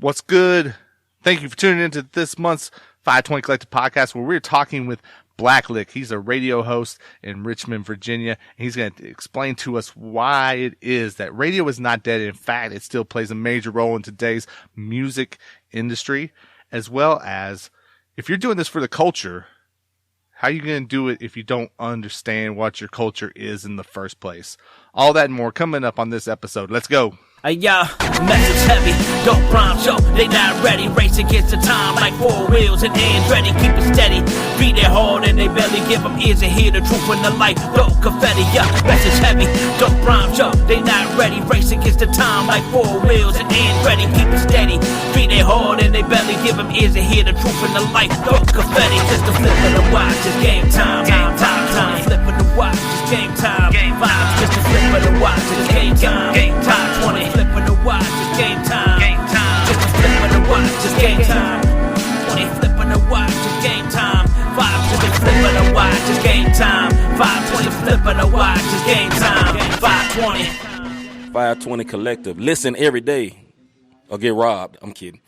What's good? Thank you for tuning into this month's 520 Collective Podcast, where we're talking with BlackLiq. He's a radio host in Richmond, Virginia. He's going to explain to us why it is that radio is not dead. In fact, it still plays a major role in today's music industry, as well as if you're doing this for the culture, how are you going to do it if you don't understand what your culture is in the first place? All that and more coming up on this episode. Let's go. Message heavy, don't prime show, they not ready. Race against the time like four wheels and hands ready. Keep it steady, beat it hard and they barely give them ears to hear the truth in the light. Throw confetti, message heavy, don't prime show, they not ready. Race against the time like four wheels and hands ready. Keep it steady, beat it hard and they barely give them ears to hear the truth in the light. Throw confetti, just a flip of the watch, it's game time. Game time, flip of the watch, it's game time. Game time, just a flip of the watch, it's game time. Game time, 20. Flip of the watch, it's game time. Game time. Just a flip of the watch, it's game time. 20 flip of the watch, it's game time. 5 just a flip of the watch, it's game time. 520 flip of the watch, it's game time. 520. 520 Collective. Listen every day or get robbed. I'm kidding.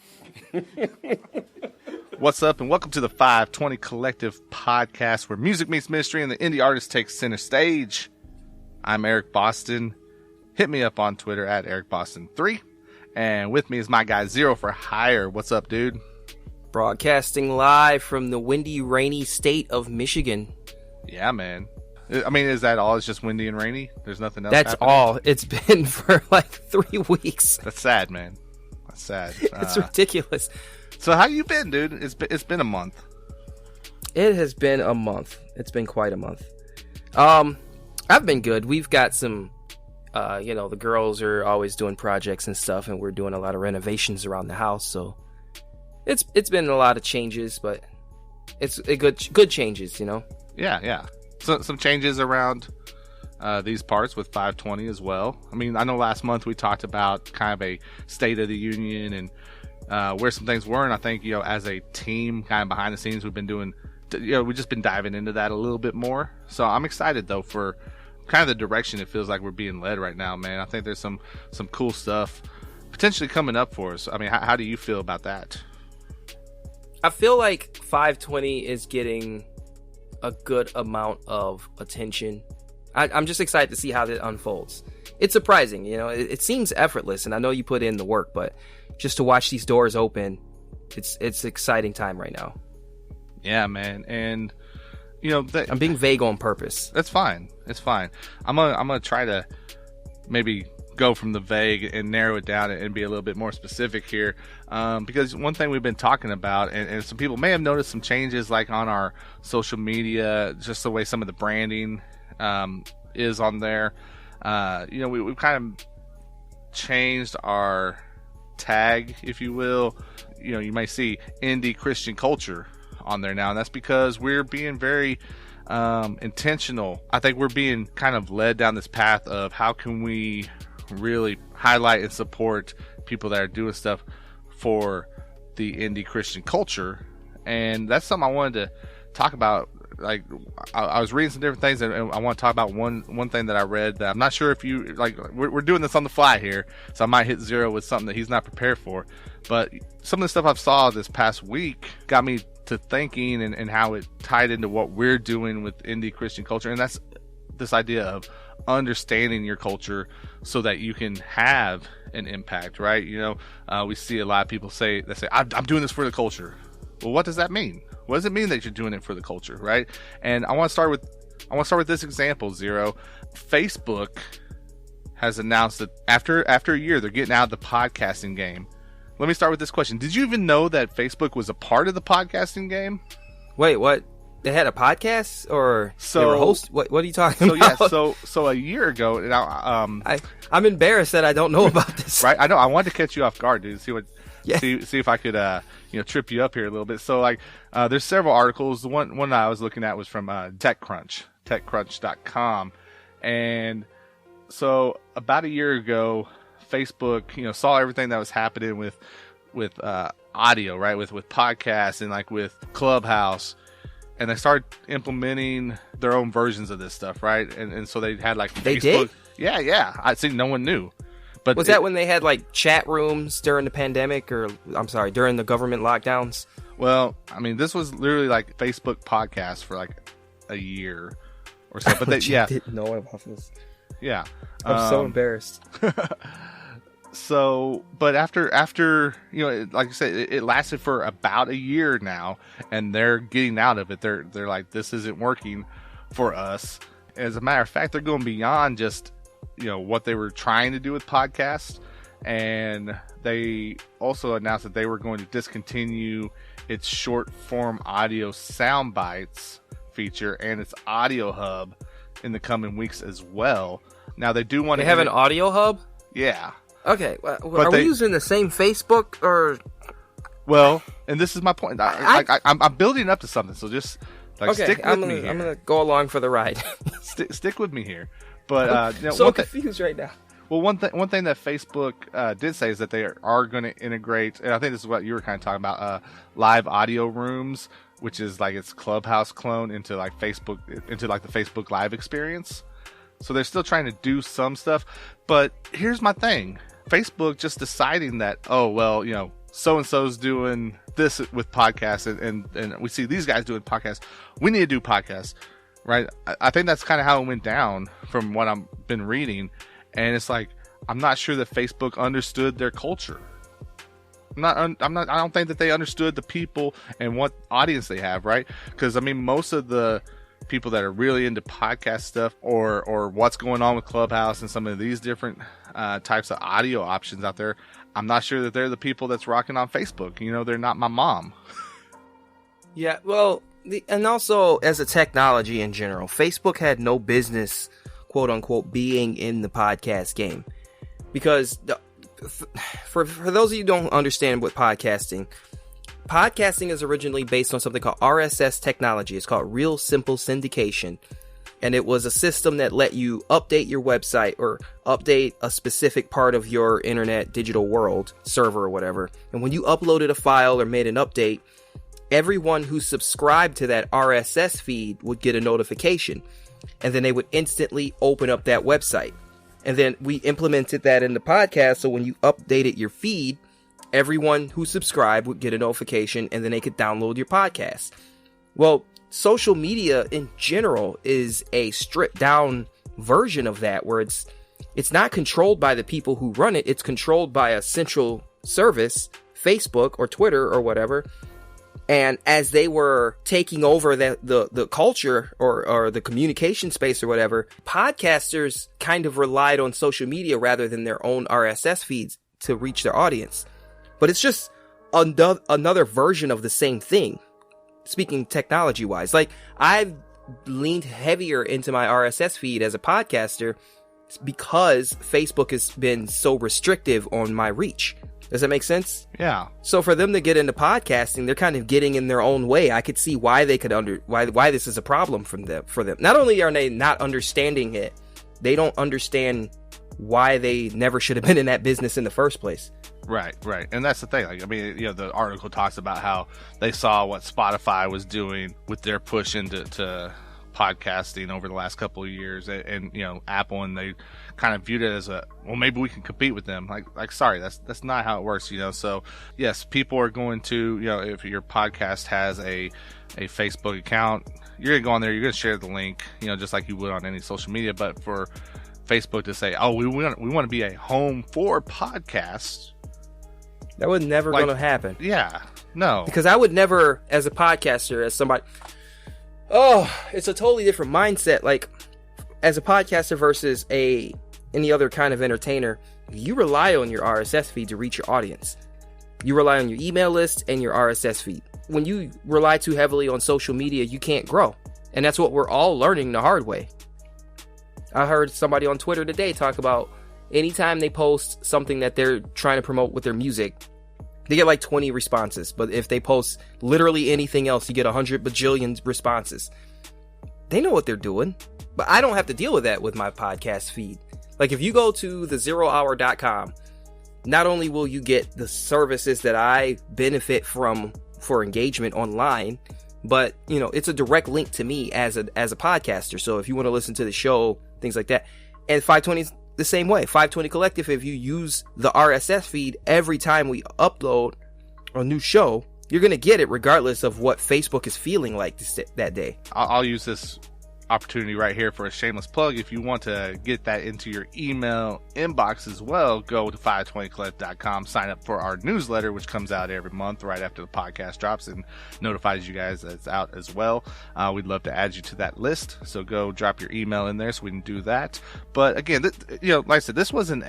What's up, and welcome to the 520 Collective Podcast, where music meets ministry and the indie artist takes center stage. I'm Eric Boston. Hit me up on Twitter at EricBoston3. And with me is my guy Zero for Hire. What's up, dude? Broadcasting live from the windy, rainy state of Michigan. Yeah, man. I mean, is that all? It's just windy and rainy? There's nothing else That's happening? all it's been for like 3 weeks. That's sad, man. That's sad. It's ridiculous. So how you been, dude? It's been a month. It has been a month. It's been quite a month. I've been good. We've got some... the girls are always doing projects and stuff, and we're doing a lot of renovations around the house. So it's been a lot of changes, but it's a good changes, you know. Yeah. So some changes around these parts with 520 as well. I mean, I know last month we talked about kind of a state of the union and where some things were, and I think as a team, kind of behind the scenes, we've been doing. We've just been diving into that a little bit more. So I'm excited though for kind of the direction it feels like we're being led right now, man. I think there's some cool stuff potentially coming up for us. I mean, how do you feel about that? I feel like 520 is getting a good amount of attention. I'm just excited to see how that unfolds. It's surprising, it seems effortless, and I know you put in the work, but just to watch these doors open, it's an exciting time right now. Yeah, man. And I'm being vague on purpose. That's fine. It's fine. I'm gonna try to maybe go from the vague and narrow it down and be a little bit more specific here, because one thing we've been talking about, and some people may have noticed some changes, like on our social media, just the way some of the branding is on there. We've kind of changed our tag, if you will. You may see indie Christian culture on there now, and that's because we're being very intentional. I think we're being kind of led down this path of how can we really highlight and support people that are doing stuff for the indie Christian culture. And that's something I wanted to talk about. Like, I was reading some different things, and I want to talk about one thing that I read that I'm not sure if you like. We're doing this on the fly here, so I might hit Zero with something that he's not prepared for. But some of the stuff I've saw this past week got me to thinking, and how it tied into what we're doing with indie Christian culture. And that's this idea of understanding your culture so that you can have an impact, right? We see a lot of people say, I'm doing this for the culture. Well, what does that mean? What does it mean that you're doing it for the culture, right? And I want to start with this example, Zero. Facebook has announced that after a year, they're getting out of the podcasting game. Let me start with this question. Did you even know that Facebook was a part of the podcasting game? Wait, what? They had a podcast, or they were host? What are you talking about? So a year ago, now I'm embarrassed that I don't know about this. Right? I know. I wanted to catch you off guard, dude. See if I could trip you up here a little bit. So there's several articles. The one I was looking at was from TechCrunch.com, and so about a year ago, Facebook, saw everything that was happening with audio, right? With podcasts and like with Clubhouse, and they started implementing their own versions of this stuff, right? And so they had like they Facebook. did? Yeah. I see. No one knew, But was that when they had like chat rooms during the pandemic, or I'm sorry, during the government lockdowns? Well, I mean, this was literally like Facebook podcast for like a year or so. But they, yeah, didn't know about this. Yeah, I'm so embarrassed. So, but after like I said, it lasted for about a year now, and they're getting out of it. They're like, this isn't working for us. As a matter of fact, they're going beyond just what they were trying to do with podcasts, and they also announced that they were going to discontinue its short form audio sound bites feature and its audio hub in the coming weeks as well. Now they do want to have an audio hub. Yeah. Okay. Are we using the same Facebook or? Well, and this is my point. I'm building up to something, so just stick with me here. I'm gonna go along for the ride. Stick with me here. But so confused right now. Well, one thing that Facebook did say is that they are going to integrate, and I think this is what you were kind of talking about, live audio rooms, which is like its Clubhouse clone into like Facebook, into like the Facebook Live experience. So they're still trying to do some stuff, but here's my thing: Facebook just deciding that, oh well, so and so's doing this with podcasts, and we see these guys doing podcasts. We need to do podcasts, right? I think that's kind of how it went down from what I've been reading. And it's like, I'm not sure that Facebook understood their culture. I don't think that they understood the people and what audience they have, right? Because I mean, most of the people that are really into podcast stuff or what's going on with Clubhouse and some of these different types of audio options out there, I'm not sure that they're the people that's rocking on Facebook. They're not my mom. Yeah, well, and also as a technology in general, Facebook had no business, quote unquote, being in the podcast game, because for those of you who don't understand what podcasting is originally based on something called RSS technology. It's called Real Simple Syndication, and it was a system that let you update your website or update a specific part of your internet digital world server or whatever. And when you uploaded a file or made an update, everyone who subscribed to that RSS feed would get a notification, and then they would instantly open up that website. And then we implemented that in the podcast, so when you updated your feed, everyone who subscribed would get a notification, and then they could download your podcast. Well, social media in general is a stripped down version of that, where it's not controlled by the people who run it. It's controlled by a central service, Facebook or Twitter or whatever. And as they were taking over the culture or the communication space or whatever, podcasters kind of relied on social media rather than their own RSS feeds to reach their audience. But it's just another version of the same thing, speaking technology-wise. Like, I've leaned heavier into my RSS feed as a podcaster because Facebook has been so restrictive on my reach. Does that make sense? Yeah. So for them to get into podcasting, they're kind of getting in their own way. I could see why they could why this is a problem for them. Not only are they not understanding it, they don't understand why they never should have been in that business in the first place. Right. And that's the thing. Like, I mean, the article talks about how they saw what Spotify was doing with their push into podcasting over the last couple of years, and Apple, and they kind of viewed it as maybe we can compete with them. Like sorry, that's not how it works. So yes, people are going to, if your podcast has a Facebook account, you're gonna go on there, you're gonna share the link, just like you would on any social media. But for Facebook to say, oh, we want to be a home for podcasts, that would never gonna happen. Yeah, no, because I would never, as a podcaster, as somebody, it's a totally different mindset. Like, as a podcaster versus any other kind of entertainer, you rely on your RSS feed to reach your audience. You rely on your email list and your RSS feed. When you rely too heavily on social media, you can't grow. And that's what we're all learning the hard way. I heard somebody on Twitter today talk about anytime they post something that they're trying to promote with their music, they get like 20 responses. But if they post literally anything else, you get 100 bajillion responses. They know what they're doing. But I don't have to deal with that with my podcast feed. Like, if you go to thezerohour.com, not only will you get the services that I benefit from for engagement online, but, it's a direct link to me as a podcaster. So if you want to listen to the show, things like that. And 520 the same way. 520 Collective, if you use the RSS feed every time we upload a new show, you're going to get it regardless of what Facebook is feeling like that day. I'll use this opportunity right here for a shameless plug. If you want to get that into your email inbox as well, go to 520collect.com, sign up for our newsletter, which comes out every month right after the podcast drops and notifies you guys that it's out as well. We'd love to add you to that list, so go drop your email in there so we can do that. But again, like I said, this wasn't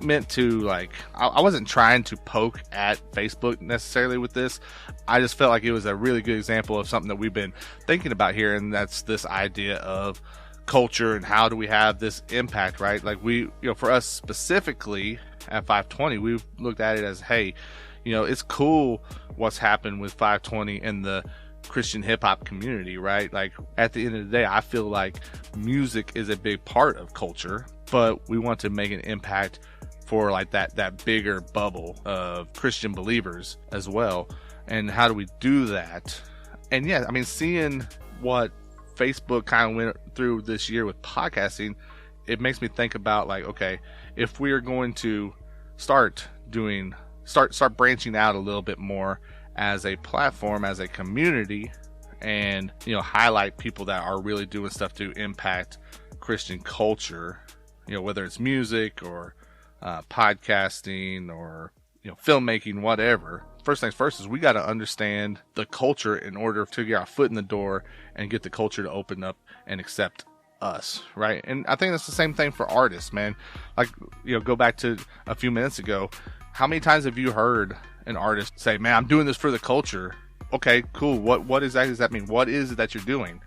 meant to, like, I wasn't trying to poke at Facebook necessarily with this. I just felt like it was a really good example of something that we've been thinking about here, and that's this idea of culture and how do we have this impact, right? Like, for us specifically at 520, we've looked at it as, hey, it's cool what's happened with 520 and the Christian hip hop community, right? Like, at the end of the day, I feel like music is a big part of culture, but we want to make an impact for like that bigger bubble of Christian believers as well. And how do we do that? And yeah, I mean, seeing what Facebook kind of went through this year with podcasting, it makes me think about, like, okay, if we are going to start branching out a little bit more as a platform, as a community, and highlight people that are really doing stuff to impact Christian culture, whether it's music or podcasting or filmmaking, whatever. First things first is we got to understand the culture in order to get our foot in the door and get the culture to open up and accept us, right? And I think that's the same thing for artists, man. Like, go back to a few minutes ago. How many times have you heard an artist say, man, I'm doing this for the culture? Okay, cool. What exactly does that mean? What is it that you're doing?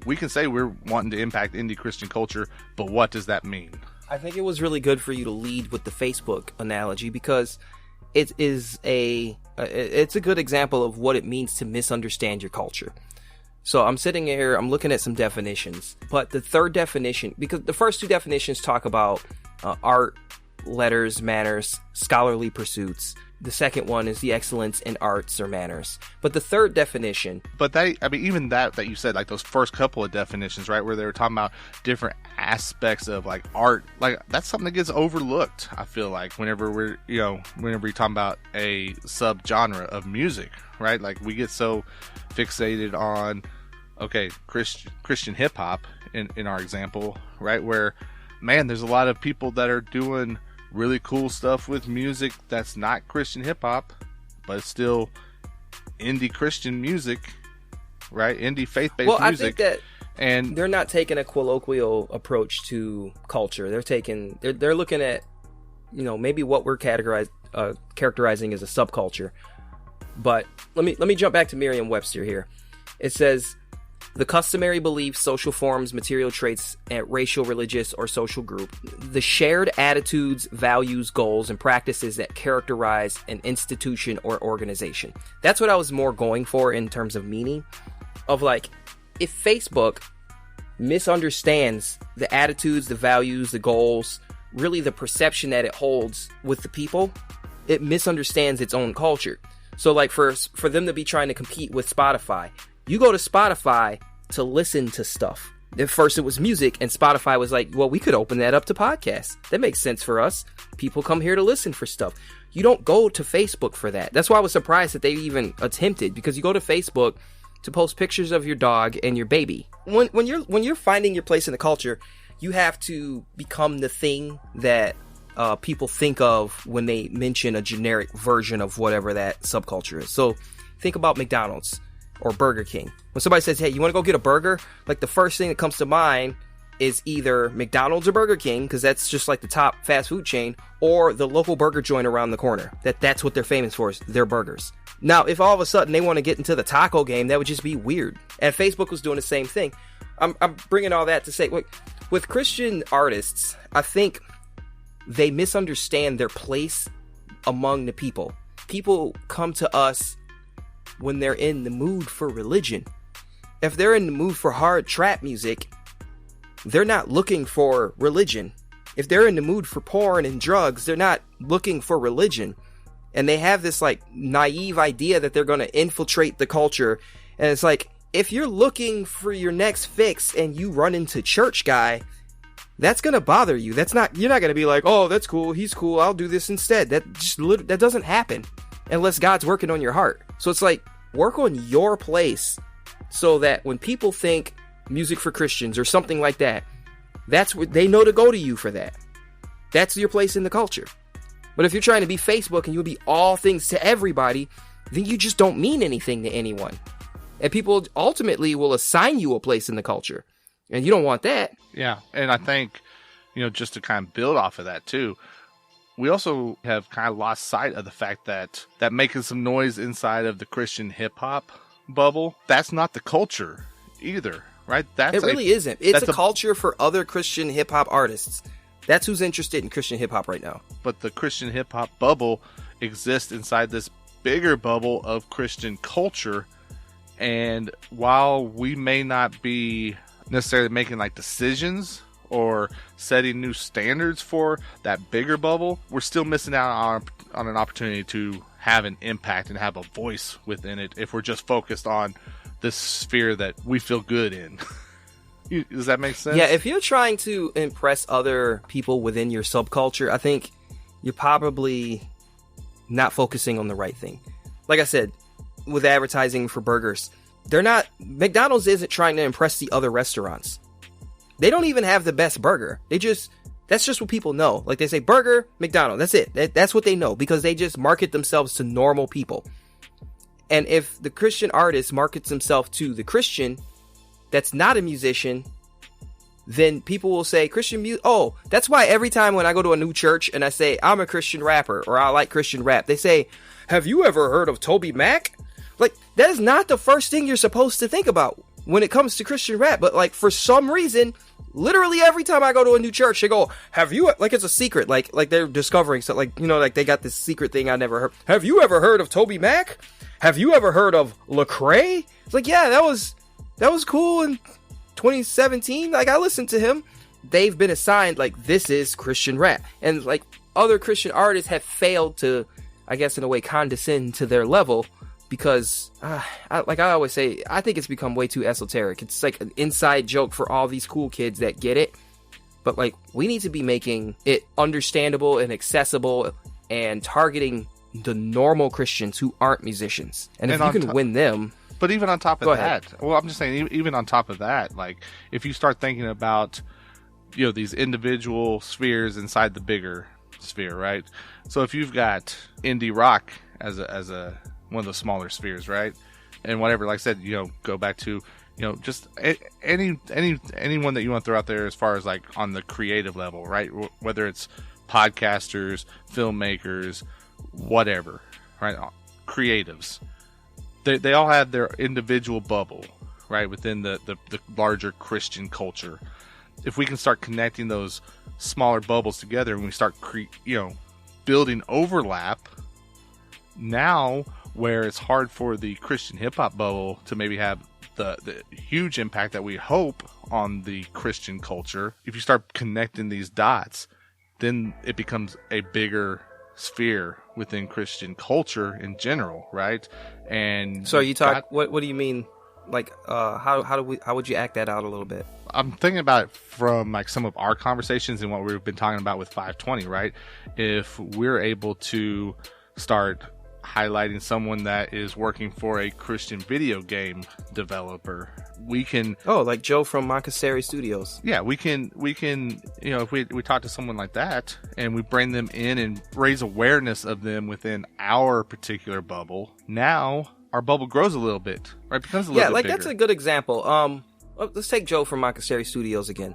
We can say we're wanting to impact indie Christian culture, but what does that mean? I think it was really good for you to lead with the Facebook analogy, because it's a good example of what it means to misunderstand your culture. So I'm sitting here, I'm looking at some definitions, but the third definition, because the first two definitions talk about art, letters, manners, scholarly pursuits. The second one is the excellence in arts or manners. But the third definition... But even that you said, like those first couple of definitions, right, where they were talking about different aspects of like art, like that's something that gets overlooked, I feel like, whenever you're talking about a subgenre of music, right? Like, we get so fixated on, okay, Christian hip hop in our example, right? Where, man, there's a lot of people that are doing really cool stuff with music that's not Christian hip hop, but it's still indie Christian music, right? Indie faith-based music. I think that they're not taking a colloquial approach to culture. They're looking at, maybe what we're characterizing as a subculture. But let me jump back to Merriam-Webster here. It says, the customary beliefs, social forms, material traits, and racial, religious, or social group. The shared attitudes, values, goals, and practices that characterize an institution or organization. That's what I was more going for in terms of meaning. Of like, if Facebook misunderstands the attitudes, the values, the goals, really the perception that it holds with the people, it misunderstands its own culture. So like for them to be trying to compete with Spotify, you go to Spotify to listen to stuff. At first it was music, and Spotify was like, well, we could open that up to podcasts. That makes sense for us. People come here to listen for stuff. You don't go to Facebook for that. That's why I was surprised that they even attempted, because you go to Facebook to post pictures of your dog and your baby. When you're finding your place in the culture, you have to become the thing that people think of when they mention a generic version of whatever that subculture is. So think about McDonald's or Burger King. When somebody says, hey, you want to go get a burger? Like, the first thing that comes to mind is either McDonald's or Burger King, because that's just like the top fast food chain, or the local burger joint around the corner. That's what they're famous for, is their burgers. Now, if all of a sudden they want to get into the taco game, that would just be weird. And Facebook was doing the same thing. I'm bringing all that to say, with Christian artists, I think they misunderstand their place among the people. People come to us when they're in the mood for religion. If they're in the mood for hard trap music, they're not looking for religion. If they're in the mood for porn and drugs, they're not looking for religion. And they have this like naive idea that they're going to infiltrate the culture. And it's like, if you're looking for your next fix and you run into church guy, that's going to bother you. You're not going to be like, oh, that's cool. He's cool. I'll do this instead. That doesn't happen unless God's working on your heart. So it's like, work on your place so that when people think music for Christians or something like that, that's what they know to go to you for that. That's your place in the culture. But if you're trying to be Facebook and you'll be all things to everybody, then you just don't mean anything to anyone. And people ultimately will assign you a place in the culture. And you don't want that. Yeah. And I think, just to kind of build off of that too, we also have kind of lost sight of the fact that making some noise inside of the Christian hip hop bubble, that's not the culture either, right? It really isn't. It's a culture for other Christian hip hop artists. That's who's interested in Christian hip hop right now. But the Christian hip hop bubble exists inside this bigger bubble of Christian culture. And while we may not be necessarily making like decisions or setting new standards for that bigger bubble, we're still missing out on an opportunity to have an impact and have a voice within it if we're just focused on this sphere that we feel good in. Does that make sense? Yeah, if you're trying to impress other people within your subculture, I think you're probably not focusing on the right thing. Like I said, with advertising for burgers, McDonald's isn't trying to impress the other restaurants. They don't even have the best burger. That's just what people know. Like they say burger, McDonald's, that's it. That's what they know because they just market themselves to normal people. And if the Christian artist markets himself to the Christian that's not a musician, then people will say Christian music. Oh, that's why every time when I go to a new church and I say I'm a Christian rapper or I like Christian rap, they say, have you ever heard of Toby Mac? Like, that is not the first thing you're supposed to think about when it comes to Christian rap. But like, for some reason, literally every time I go to a new church, they go, have you, like it's a secret, like they're discovering something, like, like they got this secret thing I never heard. Have you ever heard of Toby Mac? Have you ever heard of Lecrae? It's like, yeah, that was cool in 2017. Like, I listened to him. They've been assigned, like, this is Christian rap. And, like, other Christian artists have failed to, I guess, in a way, condescend to their level because, like I always say, I think it's become way too esoteric. It's like an inside joke for all these cool kids that get it. But, like, we need to be making it understandable and accessible and targeting the normal Christians who aren't musicians. And if you can win them... But even on top of that, well, I'm just saying, even on top of that, like, if you start thinking about, these individual spheres inside the bigger sphere, right? So if you've got indie rock as a one of the smaller spheres, right? And whatever, like I said, go back to, just anyone that you want to throw out there as far as like on the creative level, right? Whether it's podcasters, filmmakers, whatever, right? Creatives. They all have their individual bubble, right, within the larger Christian culture. If we can start connecting those smaller bubbles together and we start building overlap, now where it's hard for the Christian hip-hop bubble to maybe have the huge impact that we hope on the Christian culture, if you start connecting these dots, then it becomes a bigger sphere within Christian culture in general, right? And so you talk. What do you mean? Like, how would you act that out a little bit? I'm thinking about it from like some of our conversations and what we've been talking about with 520, right? If we're able to start highlighting someone that is working for a Christian video game developer, we can... Oh, like Joe from Pacaso Studios. Yeah, we can if we talk to someone like that and we bring them in and raise awareness of them within our particular bubble, now our bubble grows a little bit, right? Becomes a little bit bigger. That's a good example. Let's take Joe from Pacaso Studios again.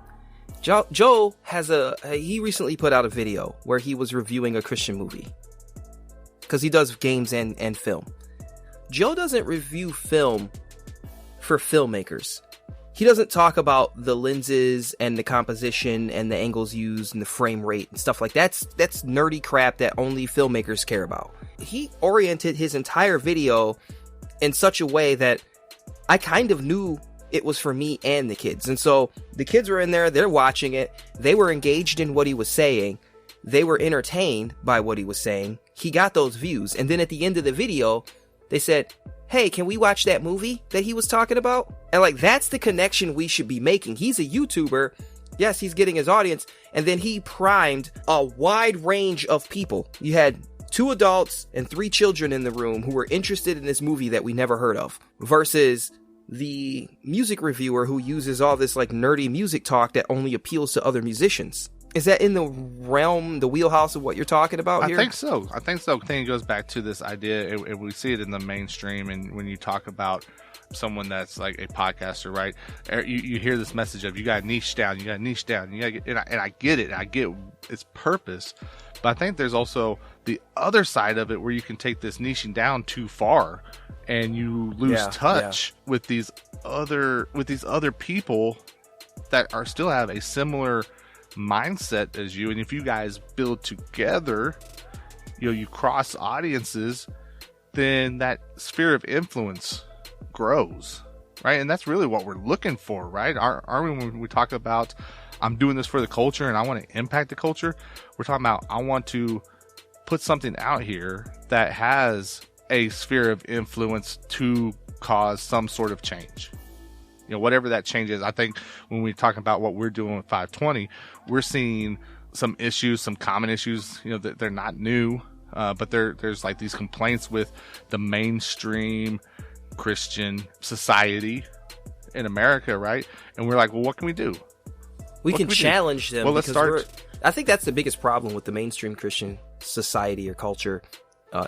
Joe has he recently put out a video where he was reviewing a Christian movie. Because he does games and film. Joe doesn't review film for filmmakers. He doesn't talk about the lenses and the composition and the angles used and the frame rate and stuff like that. That's nerdy crap that only filmmakers care about. He oriented his entire video in such a way that I kind of knew it was for me and the kids. And so the kids were in there, they're watching it, they were engaged in what he was saying. They were entertained by what he was saying. He got those views. And then at the end of the video, they said, hey, can we watch that movie that he was talking about? And like, that's the connection we should be making. He's a YouTuber Yes, he's getting his audience. And then he primed a wide range of people. You had 2 adults and 3 children in the room who were interested in this movie that we never heard of, versus the music reviewer who uses all this like nerdy music talk that only appeals to other musicians. Is that in the realm, the wheelhouse of what you're talking about here? I think so. I think it goes back to this idea. We see it in the mainstream, and when you talk about someone that's like a podcaster, right? You hear this message of you got to niche down, you got to niche down, you got to get, and I get it, I get its purpose, but I think there's also the other side of it where you can take this niching down too far, and you lose touch with these other people that are still have a similar mindset as you, and if you guys build together, you cross audiences, then that sphere of influence grows, right? And that's really what we're looking for, right? Aren't we, when we talk about I'm doing this for the culture and I want to impact the culture, we're talking about I want to put something out here that has a sphere of influence to cause some sort of change. Whatever that change is. I think when we talk about what we're doing with 520, we're seeing some issues, some common issues, that they're not new, but there's like these complaints with the mainstream Christian society in America, right? And we're like, well, what can we do? We can challenge them. Well, let's start. I think that's the biggest problem with the mainstream Christian society or culture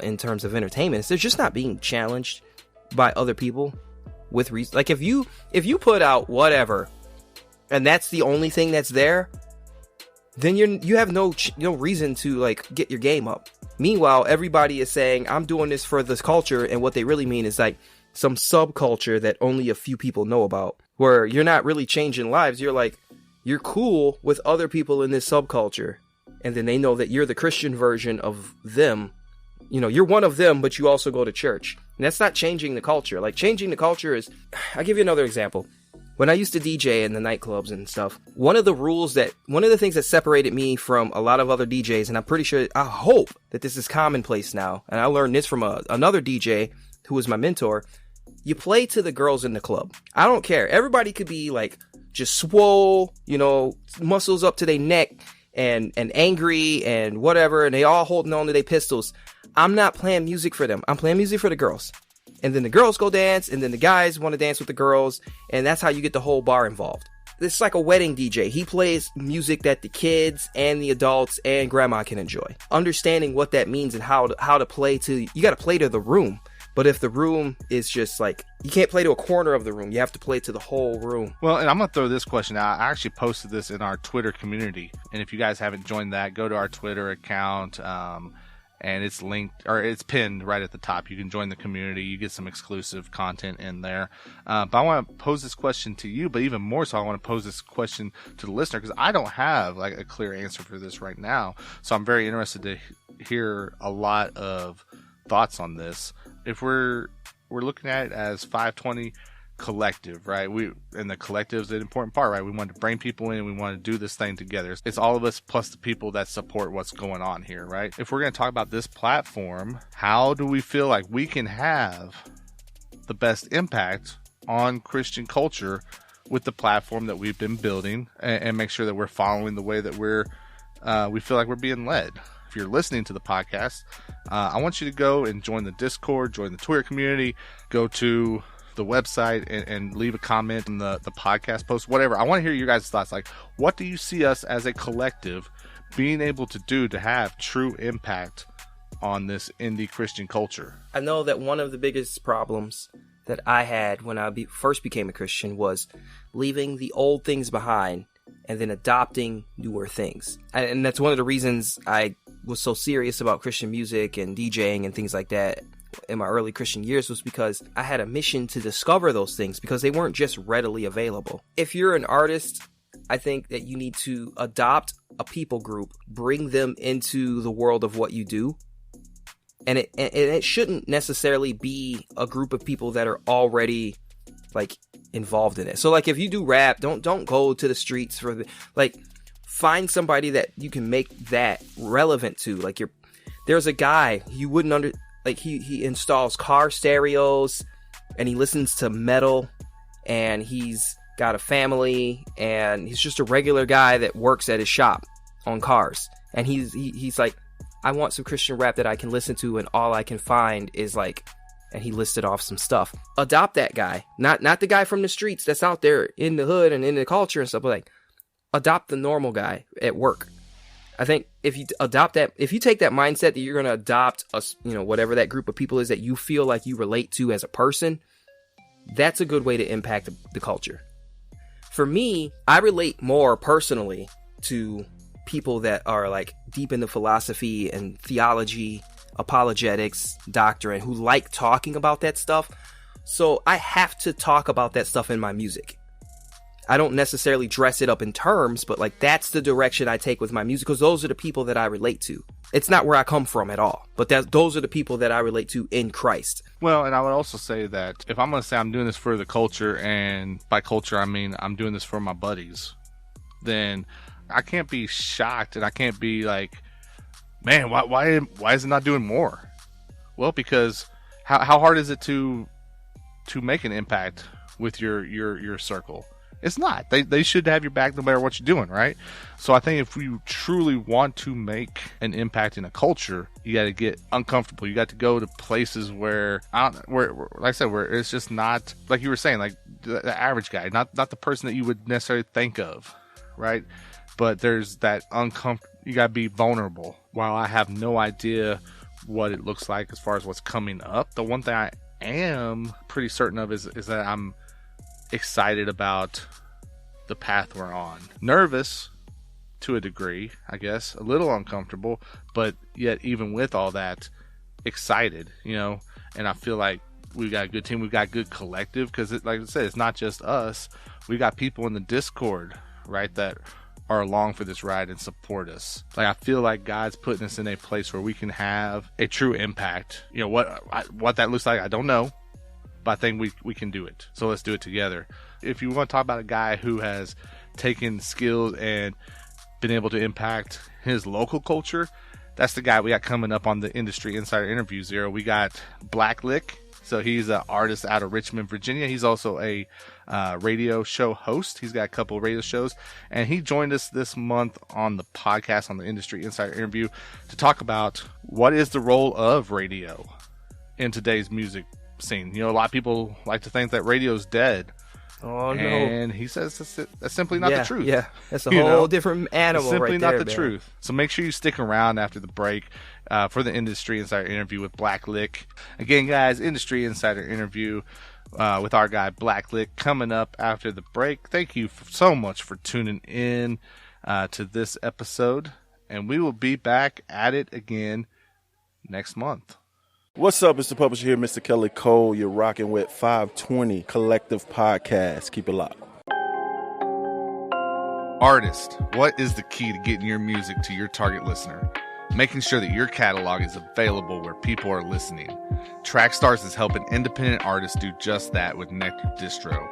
in terms of entertainment. Is they're just not being challenged by other people with reason. Like if you put out whatever, and that's the only thing that's there, then you have no reason to like get your game up. Meanwhile, everybody is saying I'm doing this for this culture, and what they really mean is like some subculture that only a few people know about, where you're not really changing lives. You're cool with other people in this subculture, and then they know that you're the Christian version of them. You're one of them, but you also go to church. And that's not changing the culture. Like, changing the culture is... I'll give you another example. When I used to DJ in the nightclubs and stuff, one of the things that separated me from a lot of other DJs, and I'm pretty sure, I hope that this is commonplace now, and I learned this from another DJ who was my mentor, you play to the girls in the club. I don't care. Everybody could be, like, just swole, muscles up to their neck, and angry, and whatever, and they all holding on to their pistols. I'm not playing music for them. I'm playing music for the girls. And then the girls go dance, and then the guys want to dance with the girls, and that's how you get the whole bar involved. It's like a wedding DJ. He plays music that the kids and the adults and grandma can enjoy. Understanding what that means and how to play to... You got to play to the room. But if the room is just like... You can't play to a corner of the room. You have to play to the whole room. Well, and I'm going to throw this question out. I actually posted this in our Twitter community. And if you guys haven't joined that, go to our Twitter account. And it's linked, or it's pinned right at the top. You can join the community. You get some exclusive content in there. But I want to pose this question to you, but even more so, I want to pose this question to the listener, because I don't have like a clear answer for this right now. So I'm very interested to hear a lot of thoughts on this. If we're looking at it as 520 collective, right? And the collective is an important part, right? We want to bring people in, we want to do this thing together. It's all of us plus the people that support what's going on here, right? If we're going to talk about this platform, how do we feel like we can have the best impact on Christian culture with the platform that we've been building, and make sure that we're following the way that we feel like we're being led? If you're listening to the podcast, I want you to go and join the Discord, join the Twitter community, go to the website and leave a comment in the podcast post, whatever. I want to hear your guys' thoughts. Like, what do you see us as a collective being able to do to have true impact on this indie Christian culture? I know that one of the biggest problems that I had when I first became a Christian was leaving the old things behind and then adopting newer things. And that's one of the reasons I was so serious about Christian music and DJing and things like that in my early Christian years, was because I had a mission to discover those things, because they weren't just readily available. If you're an artist, I think that you need to adopt a people group, bring them into the world of what you do. And it shouldn't necessarily be a group of people that are already like involved in it. So like if you do rap, don't go to the streets for find somebody that you can make that relevant to. Like there's a guy you wouldn't he installs car stereos and he listens to metal and he's got a family, and he's just a regular guy that works at his shop on cars. And he's like, I want some Christian rap that I can listen to, and all I can find is like, and he listed off some stuff. Adopt that guy, not the guy from the streets that's out there in the hood and in the culture and stuff, but like, adopt the normal guy at work. I think if you adopt that, if you take that mindset that you're going to adopt whatever that group of people is that you feel like you relate to as a person, that's a good way to impact the culture. For me, I relate more personally to people that are like deep into philosophy and theology, apologetics, doctrine, who like talking about that stuff. So I have to talk about that stuff in my music. I don't necessarily dress it up in terms, but like that's the direction I take with my music, because those are the people that I relate to. It's not where I come from at all, but those are the people that I relate to in Christ. Well, and I would also say that if I'm going to say I'm doing this for the culture, and by culture I mean I'm doing this for my buddies, then I can't be shocked and I can't be like, man, why is it not doing more? Well, because how hard is it to make an impact with your circle? It's not. They should have your back no matter what you're doing, right? So I think if you truly want to make an impact in a culture, you got to get uncomfortable. You got to go to places where like I said, where it's just not, like you were saying, like the average guy, not the person that you would necessarily think of, right? But there's that you got to be vulnerable. While I have no idea what it looks like as far as what's coming up, the one thing I am pretty certain of is that I'm excited about the path we're on. Nervous to a degree, I guess, a little uncomfortable, but yet even with all that, excited, and I feel like we've got a good team, we've got a good collective, because like I said, it's not just us. We got people in the Discord, right, that are along for this ride and support us. Like, I feel like God's putting us in a place where we can have a true impact. What that looks like, I don't know, but I think we can do it. So let's do it together. If you want to talk about a guy who has taken skills and been able to impact his local culture, that's the guy we got coming up on the Industry Insider Interview Zero. We got BlackLiq. So he's an artist out of Richmond, Virginia. He's also a radio show host. He's got a couple of radio shows. And he joined us this month on the podcast, on the Industry Insider Interview, to talk about what is the role of radio in today's music scene. A lot of people like to think that radio's dead. Oh, no. And he says that's simply not the truth. Yeah, that's a whole different animal. It's simply right not there, the man. truth. So make sure you stick around after the break for the Industry Insider Interview with BlackLiq. Again, guys, Industry Insider Interview with our guy BlackLiq coming up after the break. Thank you so much for tuning in to this episode, and we will be back at it again next month. What's up? It's the publisher here, Mr. Kelly Cole. You're rocking with 520 Collective Podcast. Keep it locked. Artist, what is the key to getting your music to your target listener? Making sure that your catalog is available where people are listening. Trackstars is helping independent artists do just that with Nectar Distro.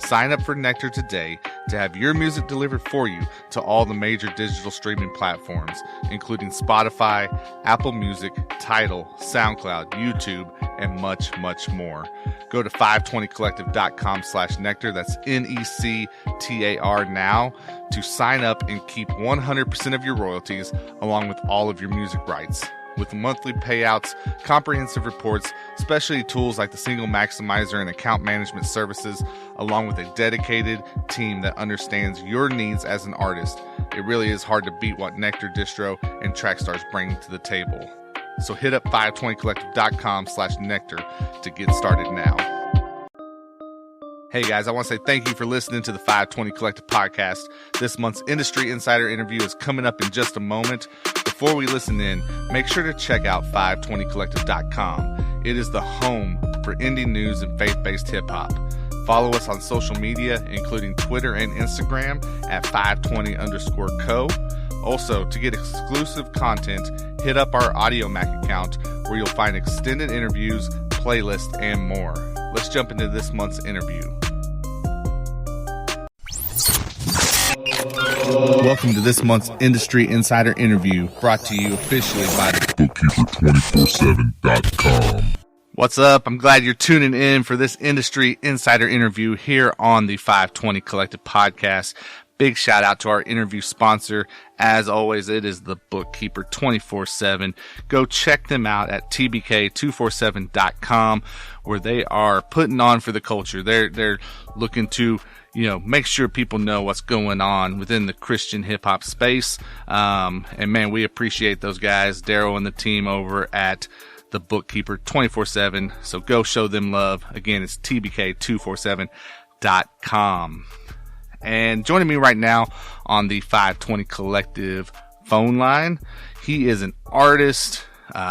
Sign up for Nectar today to have your music delivered for you to all the major digital streaming platforms, including Spotify, Apple Music, Tidal, SoundCloud, YouTube, and much, much more. Go to 520collective.com/nectar, that's NECTAR now, to sign up and keep 100% of your royalties along with all of your music rights. With monthly payouts, comprehensive reports, specialty tools like the Single Maximizer and account management services, along with a dedicated team that understands your needs as an artist, it really is hard to beat what Nectar Distro and Trackstars bring to the table. So hit up 520collective.com/nectar to get started now. Hey guys, I want to say thank you for listening to the 520 Collective Podcast. This month's Industry Insider Interview is coming up in just a moment. Before we listen in, make sure to check out 520collective.com. It is the home for indie news and faith-based hip-hop. Follow us on social media, including Twitter and Instagram at 520_co. Also, to get exclusive content, hit up our AudioMac account where you'll find extended interviews, playlists, and more. Let's jump into this month's interview. Welcome to this month's Industry Insider Interview, brought to you officially by Bookkeeper247.com. What's up? I'm glad you're tuning in for this industry insider interview here on the 520 Collective Podcast. Big shout out to our interview sponsor. As always, it is the Bookkeeper 24/7. Go check them out at tbk247.com, where they are putting on for the culture. They're looking to, make sure people know what's going on within the Christian hip hop space. And man, we appreciate those guys, Daryl and the team over at the Bookkeeper 24/7. So go show them love. Again, it's tbk247.com. And joining me right now on the 520 Collective phone line, he is an artist,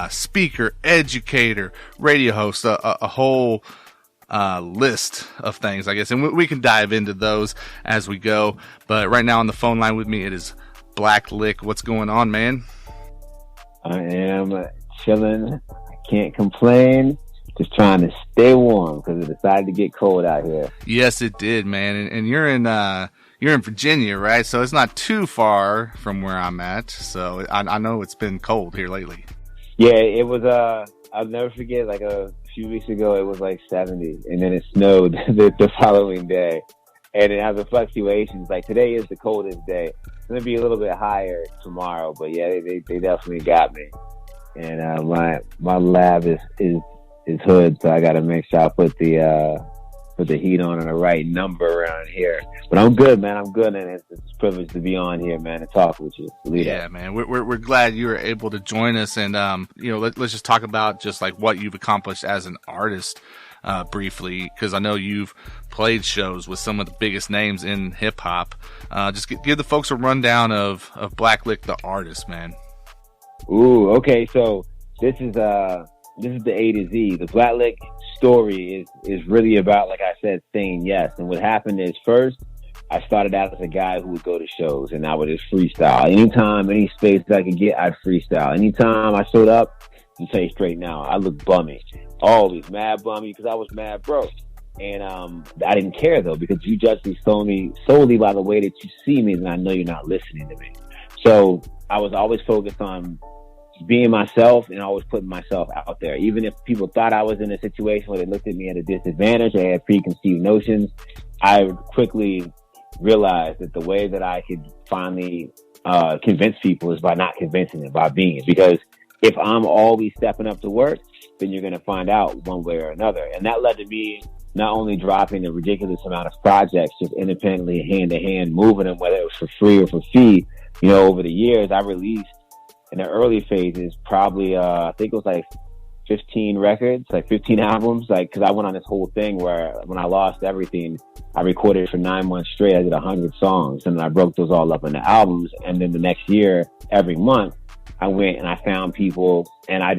speaker, educator, radio host, a whole list of things, I guess. And we can dive into those as we go. But right now on the phone line with me, it is BlackLiq. What's going on, man? I am chilling. Can't complain. Just trying to stay warm because it decided to get cold out here. Yes, it did, man. And you're in Virginia, right? So it's not too far from where I'm at. So I know it's been cold here lately. Yeah, it was. I'll never forget. Like a few weeks ago, it was like 70, and then it snowed the following day. And it has a fluctuations. Like today is the coldest day. It's gonna be a little bit higher tomorrow, but yeah, they definitely got me. And my lab is hood, so I got to make sure I put the heat on and the right number around here. But I'm good, man. I'm good, and it's a privilege to be on here, man, and talk with you. Yeah, man. We're glad you were able to join us, and let's just talk about just like what you've accomplished as an artist, briefly, because I know you've played shows with some of the biggest names in hip hop. Just give the folks a rundown of BlackLiq, the artist, man. Ooh, okay. So this is the A to Z. The BlackLiq story is really about, like I said, saying yes. And what happened is, first, I started out as a guy who would go to shows and I would just freestyle. Anytime, any space that I could get, I'd freestyle. Anytime I showed up, to tell you straight now, I looked bummy. Always mad bummy because I was mad broke. And I didn't care though, because you judge me solely by the way that you see me, and I know you're not listening to me. So I was always focused on being myself and always putting myself out there. Even if people thought I was in a situation where they looked at me at a disadvantage, they had preconceived notions, I quickly realized that the way that I could finally convince people is by not convincing them, by being. Because if I'm always stepping up to work, then you're going to find out one way or another. And that led to me not only dropping a ridiculous amount of projects, just independently, hand to hand, moving them, whether it was for free or for fee. Over the years, I released in the early phases, probably, I think it was like 15 records, like 15 albums, because I went on this whole thing where when I lost everything, I recorded for 9 months straight. I did 100 songs, and then I broke those all up into albums. And then the next year, every month, I went and I found people, and I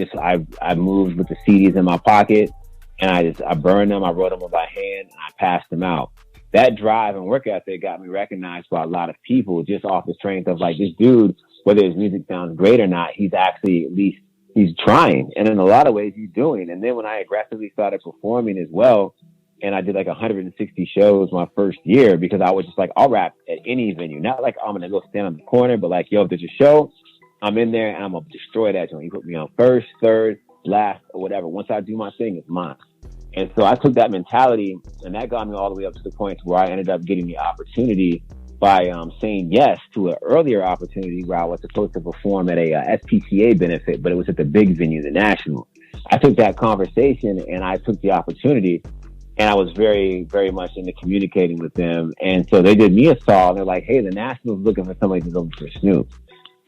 moved with the CDs in my pocket, and I burned them. I wrote them by hand, and I passed them out. That drive and work ethic got me recognized by a lot of people just off the strength of like, this dude, whether his music sounds great or not, he's actually, at least he's trying. And in a lot of ways he's doing. And then when I aggressively started performing as well, and I did like 160 shows my first year, because I was just like, I'll rap at any venue. Not like I'm going to go stand on the corner, but like, yo, if there's a show, I'm in there and I'm going to destroy that joint. You put me on first, third, last, or whatever. Once I do my thing, it's mine. And so I took that mentality, and that got me all the way up to the point where I ended up getting the opportunity by saying yes to an earlier opportunity where I was supposed to perform at a SPCA benefit, but it was at the big venue, the National. I took that conversation and I took the opportunity, and I was very, very much into communicating with them. And so they did me a solid. They're like, hey, the National's looking for somebody to go for Snoop.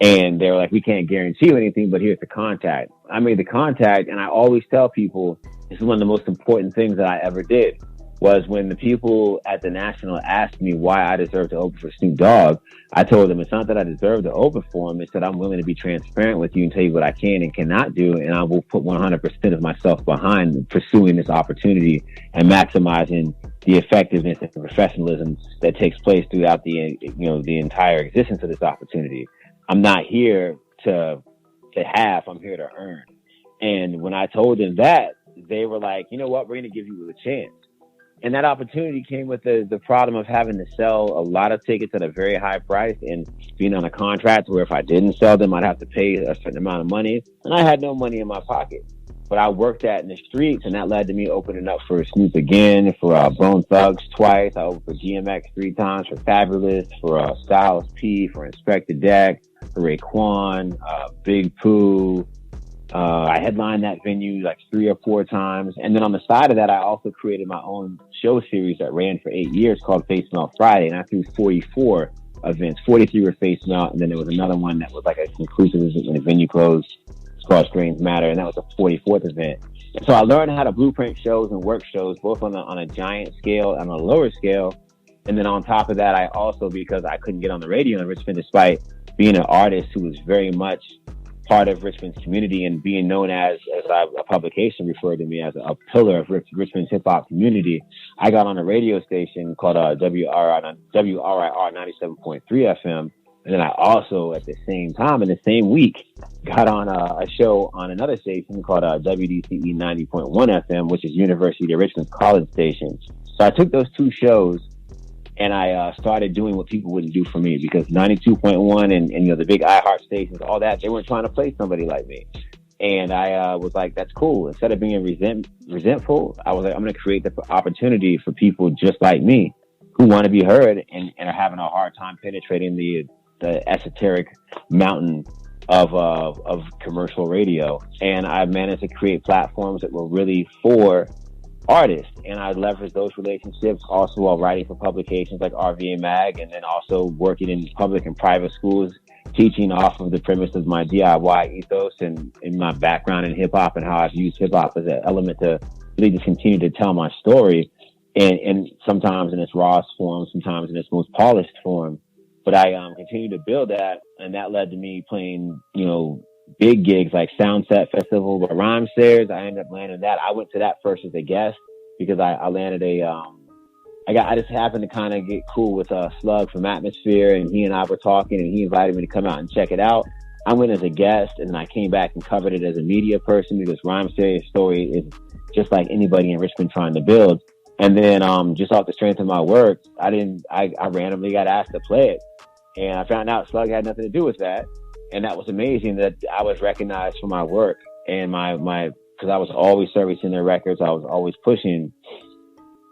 And they were like, we can't guarantee you anything, but here's the contact. I made the contact, and I always tell people, this is one of the most important things that I ever did, was when the people at the National asked me why I deserve to open for Snoop Dogg, I told them it's not that I deserve to open for him, it's that I'm willing to be transparent with you and tell you what I can and cannot do, and I will put 100% of myself behind pursuing this opportunity and maximizing the effectiveness and professionalism that takes place throughout the entire existence of this opportunity. I'm not here to have, I'm here to earn. And when I told them that, they were like, you know what, we're going to give you a chance. And that opportunity came with the problem of having to sell a lot of tickets at a very high price and being on a contract where if I didn't sell them, I'd have to pay a certain amount of money. And I had no money in my pocket. but I worked that in the streets, and that led to me opening up for Snoop again, for Bone Thugs twice. I opened for GMX 3 times, for Fabulous, for Styles P, for Inspector Deck, for Raekwon, Big Pooh. I headlined that venue like 3 or 4 times. And then on the side of that, I also created my own show series that ran for 8 years called Face Melt Friday. And I threw 44 events. 43 were Face Melt. And then there was another one that was like a conclusive event when the venue closed. It's called Strange Matter. And that was the 44th event. And so I learned how to blueprint shows and work shows, both on a giant scale and on a lower scale. And then on top of that, I also, because I couldn't get on the radio in Richmond, despite being an artist who was very much part of Richmond's community and being known as a publication referred to me as a pillar of Richmond's hip hop community, I got on a radio station called WRIR 97.3 FM. And then I also, at the same time, in the same week, got on a show on another station called WDCE 90.1 FM, which is University of Richmond's college station. So I took those 2 shows and I started doing what people wouldn't do for me, because 92.1 and you know, the big iHeart stations, all that, they weren't trying to play somebody like me. And I was like, that's cool. Instead of being resentful, I was like, I'm going to create the opportunity for people just like me who want to be heard and are having a hard time penetrating the esoteric mountain of commercial radio. And I managed to create platforms that were really for artists, and I leveraged those relationships also while writing for publications like RVA Mag, and then also working in public and private schools, teaching off of the premise of my DIY ethos and in my background in hip hop and how I've used hip hop as an element to really just continue to tell my story, and sometimes in its rawest form, sometimes in its most polished form. But I continued to build that, and that led to me playing, you know, big gigs like Soundset Festival where Rhyme Stairs. I ended up landing that. I went to that first as a guest because I landed I just happened to kind of get cool with Slug from Atmosphere, and he and I were talking, and he invited me to come out and check it out. I went as a guest, and then I came back and covered it as a media person, because Rhyme Stairs' story is just like anybody in Richmond trying to build. And then just off the strength of my work, I randomly got asked to play it, and I found out Slug had nothing to do with that. And that was amazing that I was recognized for my work and because I was always servicing their records. I was always pushing.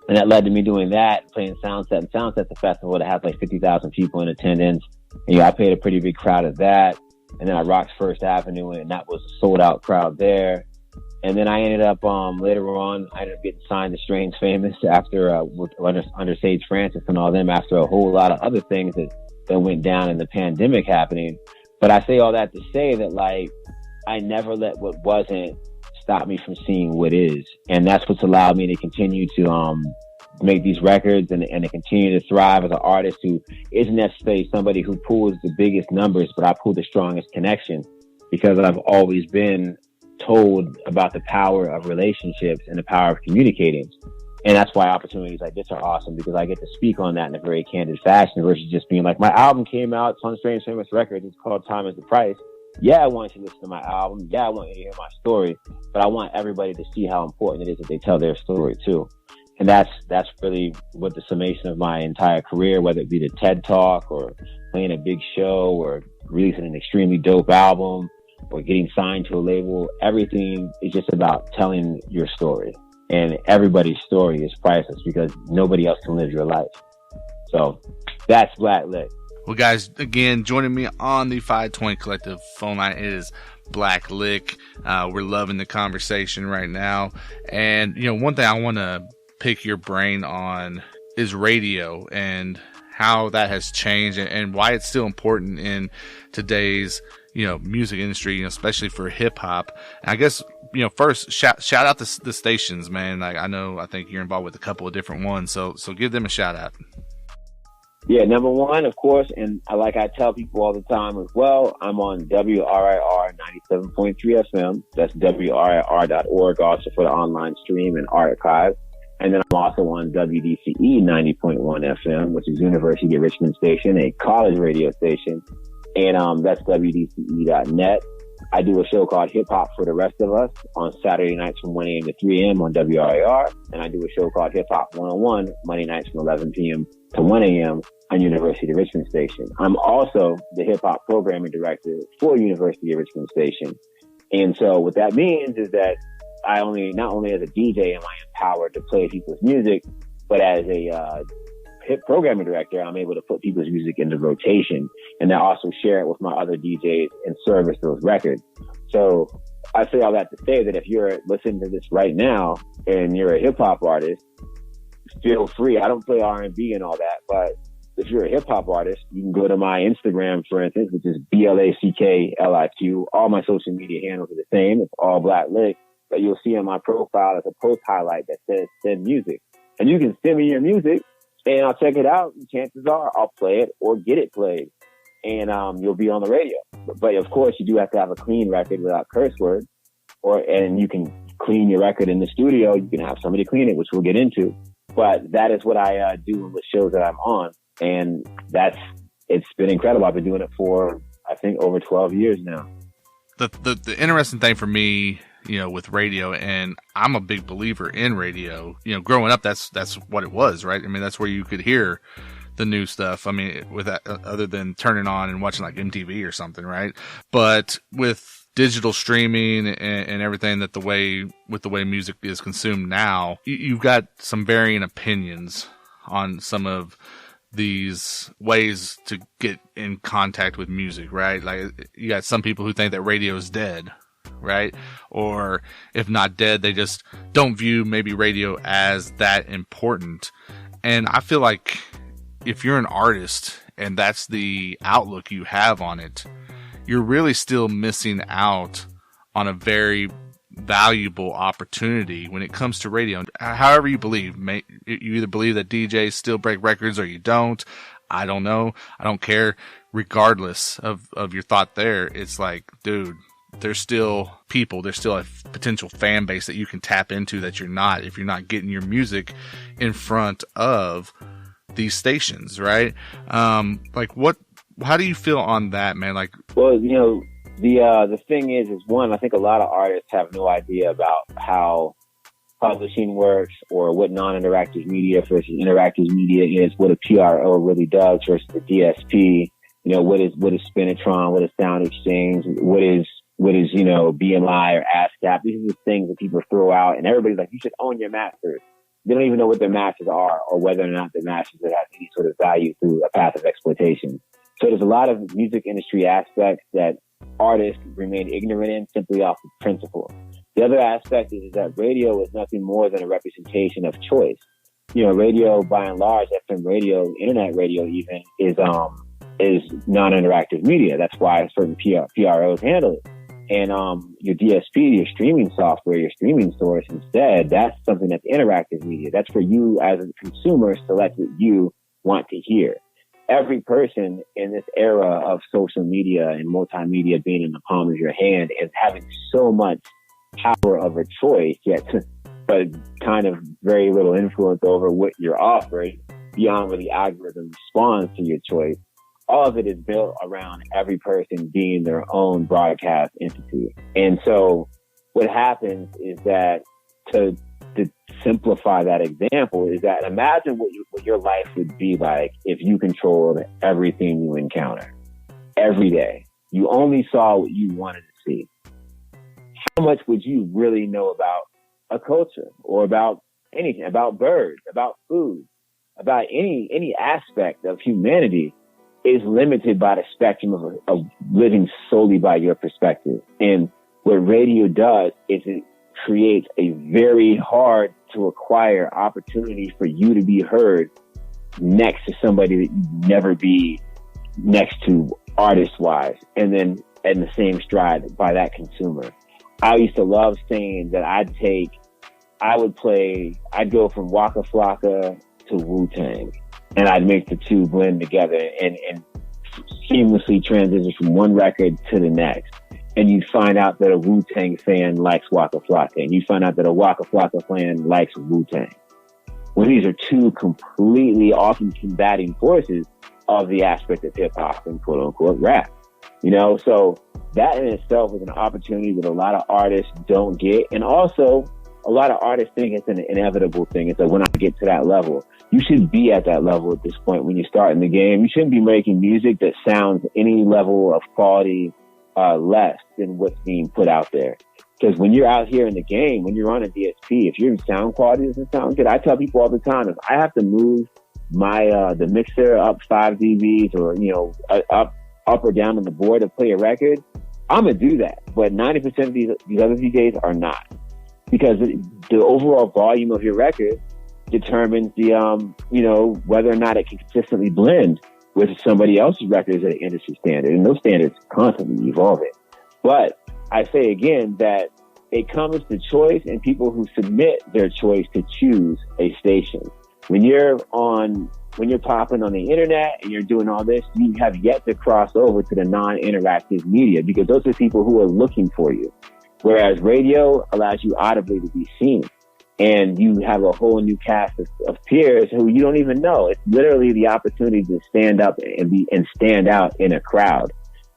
And that led to me doing that, playing Soundset. And Soundset's a festival that has like 50,000 people in attendance. And yeah, I played a pretty big crowd of that. And then I rocked First Avenue, and that was a sold out crowd there. And then I ended up, later on, I ended up getting signed to Strange Famous after, under Sage Francis and all them, after a whole lot of other things that went down in the pandemic happening. But I say all that to say that, like, I never let what wasn't stop me from seeing what is. And that's what's allowed me to continue to make these records and to continue to thrive as an artist who isn't necessarily somebody who pulls the biggest numbers, but I pull the strongest connection, because I've always been told about the power of relationships and the power of communicating. And that's why opportunities like this are awesome, because I get to speak on that in a very candid fashion versus just being like, my album came out, it's on Strange Famous Records, it's called Time is the Price. Yeah, I want you to listen to my album. Yeah, I want you to hear my story, but I want everybody to see how important it is that they tell their story too. And that's really what the summation of my entire career, whether it be the TED Talk or playing a big show or releasing an extremely dope album or getting signed to a label, everything is just about telling your story. And everybody's story is priceless, because nobody else can live your life. So that's BlackLiq. Well, guys, again, joining me on the 520 Collective phone line is BlackLiq. We're loving the conversation right now. And, you know, one thing I want to pick your brain on is radio and how that has changed and why it's still important in today's, you know, music industry, you know, especially for hip hop. I guess, you know, first shout out the stations, man. Like, I think you're involved with a couple of different ones, so give them a shout out. Yeah, number one, of course, and like I tell people all the time as well, I'm on WRIR 97.3 FM. That's WRIR.org, also for the online stream and archive. And then I'm also on WDCE 90.1 FM, which is University of Richmond station, a college radio station. And that's WDCE.net. I do a show called Hip Hop for the Rest of Us on Saturday nights from 1 a.m. to 3 a.m. on WRIR. And I do a show called Hip Hop 101 Monday nights from 11 p.m. to 1 a.m. on University of Richmond station. I'm also the hip hop programming director for University of Richmond station. And so what that means is that not only as a DJ am I empowered to play people's music, but as a hit programming director, I'm able to put people's music into rotation and then also share it with my other DJs and service those records. So I say all that to say that if you're listening to this right now and you're a hip hop artist, feel free. I don't play R&B and all that, but if you're a hip hop artist, you can go to my Instagram, for instance, which is BlackLiq. All my social media handles are the same. It's all BlackLiq. But you'll see on my profile as a post highlight that says send music. And you can send me your music and I'll check it out. And chances are I'll play it or get it played. And you'll be on the radio. But of course, you do have to have a clean record without curse words. And you can clean your record in the studio. You can have somebody clean it, which we'll get into. But that is what I do with shows that I'm on. And it's been incredible. I've been doing it for, I think, over 12 years now. The interesting thing for me, with radio, and I'm a big believer in radio, growing up, that's what it was, right? I mean, that's where you could hear the new stuff. I mean, with that, other than turning on and watching like MTV or something, right? But with digital streaming and everything with the way music is consumed now, you've got some varying opinions on some of these ways to get in contact with music, right? Like you got some people who think that radio is dead, right? Or if not dead, they just don't view maybe radio as that important. And I feel like if you're an artist and that's the outlook you have on it, you're really still missing out on a very valuable opportunity when it comes to radio. However you believe, you either believe that DJs still break records or you don't. I don't know. I don't care. Regardless of your thought there, it's like, dude, there's still people, there's still a potential fan base that you can tap into that you're not, if you're not getting your music in front of these stations, right? How do you feel on that, man? Like, well, the thing is one, I think a lot of artists have no idea about how publishing works or what non-interactive media versus interactive media is, what a PRO really does versus the DSP. What is Spinitron, what is Sound Exchange, what is BMI or ASCAP. These are the things that people throw out, and everybody's like, you should own your masters. They don't even know what their masters are or whether or not their masters have any sort of value through a path of exploitation. So there's a lot of music industry aspects that artists remain ignorant in simply off of principle. The other aspect is that radio is nothing more than a representation of choice. Radio by and large, FM radio, internet radio even, is non-interactive media. That's why certain PROs handle it. And your DSP, your streaming software, your streaming source instead, that's something that's interactive media. That's for you as a consumer select what you want to hear. Every person in this era of social media and multimedia being in the palm of your hand is having so much power of a choice, yet but kind of very little influence over what you're offering beyond where the algorithm responds to your choice. All of it is built around every person being their own broadcast entity. And so what happens is that to simplify that example is that imagine what your life would be like if you controlled everything you encounter every day. You only saw what you wanted to see. How much would you really know about a culture or about anything, about birds, about food, about any aspect of humanity is limited by the spectrum of living solely by your perspective. And what radio does is it creates a very hard to acquire opportunity for you to be heard next to somebody that you'd never be next to artist wise, and then in the same stride by that consumer. I used to love saying that I'd go from Waka Flocka to Wu-Tang, and I'd make the two blend together and seamlessly transition from one record to the next. And you'd find out that a Wu-Tang fan likes Waka Flocka, and you find out that a Waka Flocka fan likes Wu-Tang. When these are two completely often combating forces of the aspect of hip hop and quote unquote rap. So that in itself is an opportunity that a lot of artists don't get. And also a lot of artists think it's an inevitable thing. It's like, when I get to that level, you should be at that level at this point when you start in the game. You shouldn't be making music that sounds any level of quality less than what's being put out there. Because when you're out here in the game, when you're on a DSP, if your sound quality doesn't sound good, I tell people all the time, if I have to move my the mixer up 5 dBs or up or down on the board to play a record, I'm gonna do that. But 90% of these other DJs are not, because the overall volume of your record determines the whether or not it can consistently blend with somebody else's records at an industry standard, and those standards constantly evolving. But I say again that it comes to choice and people who submit their choice to choose a station. When you're popping on the internet and you're doing all this, you have yet to cross over to the non-interactive media, because those are people who are looking for you. Whereas radio allows you audibly to be seen, and you have a whole new cast of peers who you don't even know. It's literally the opportunity to stand up and stand out in a crowd.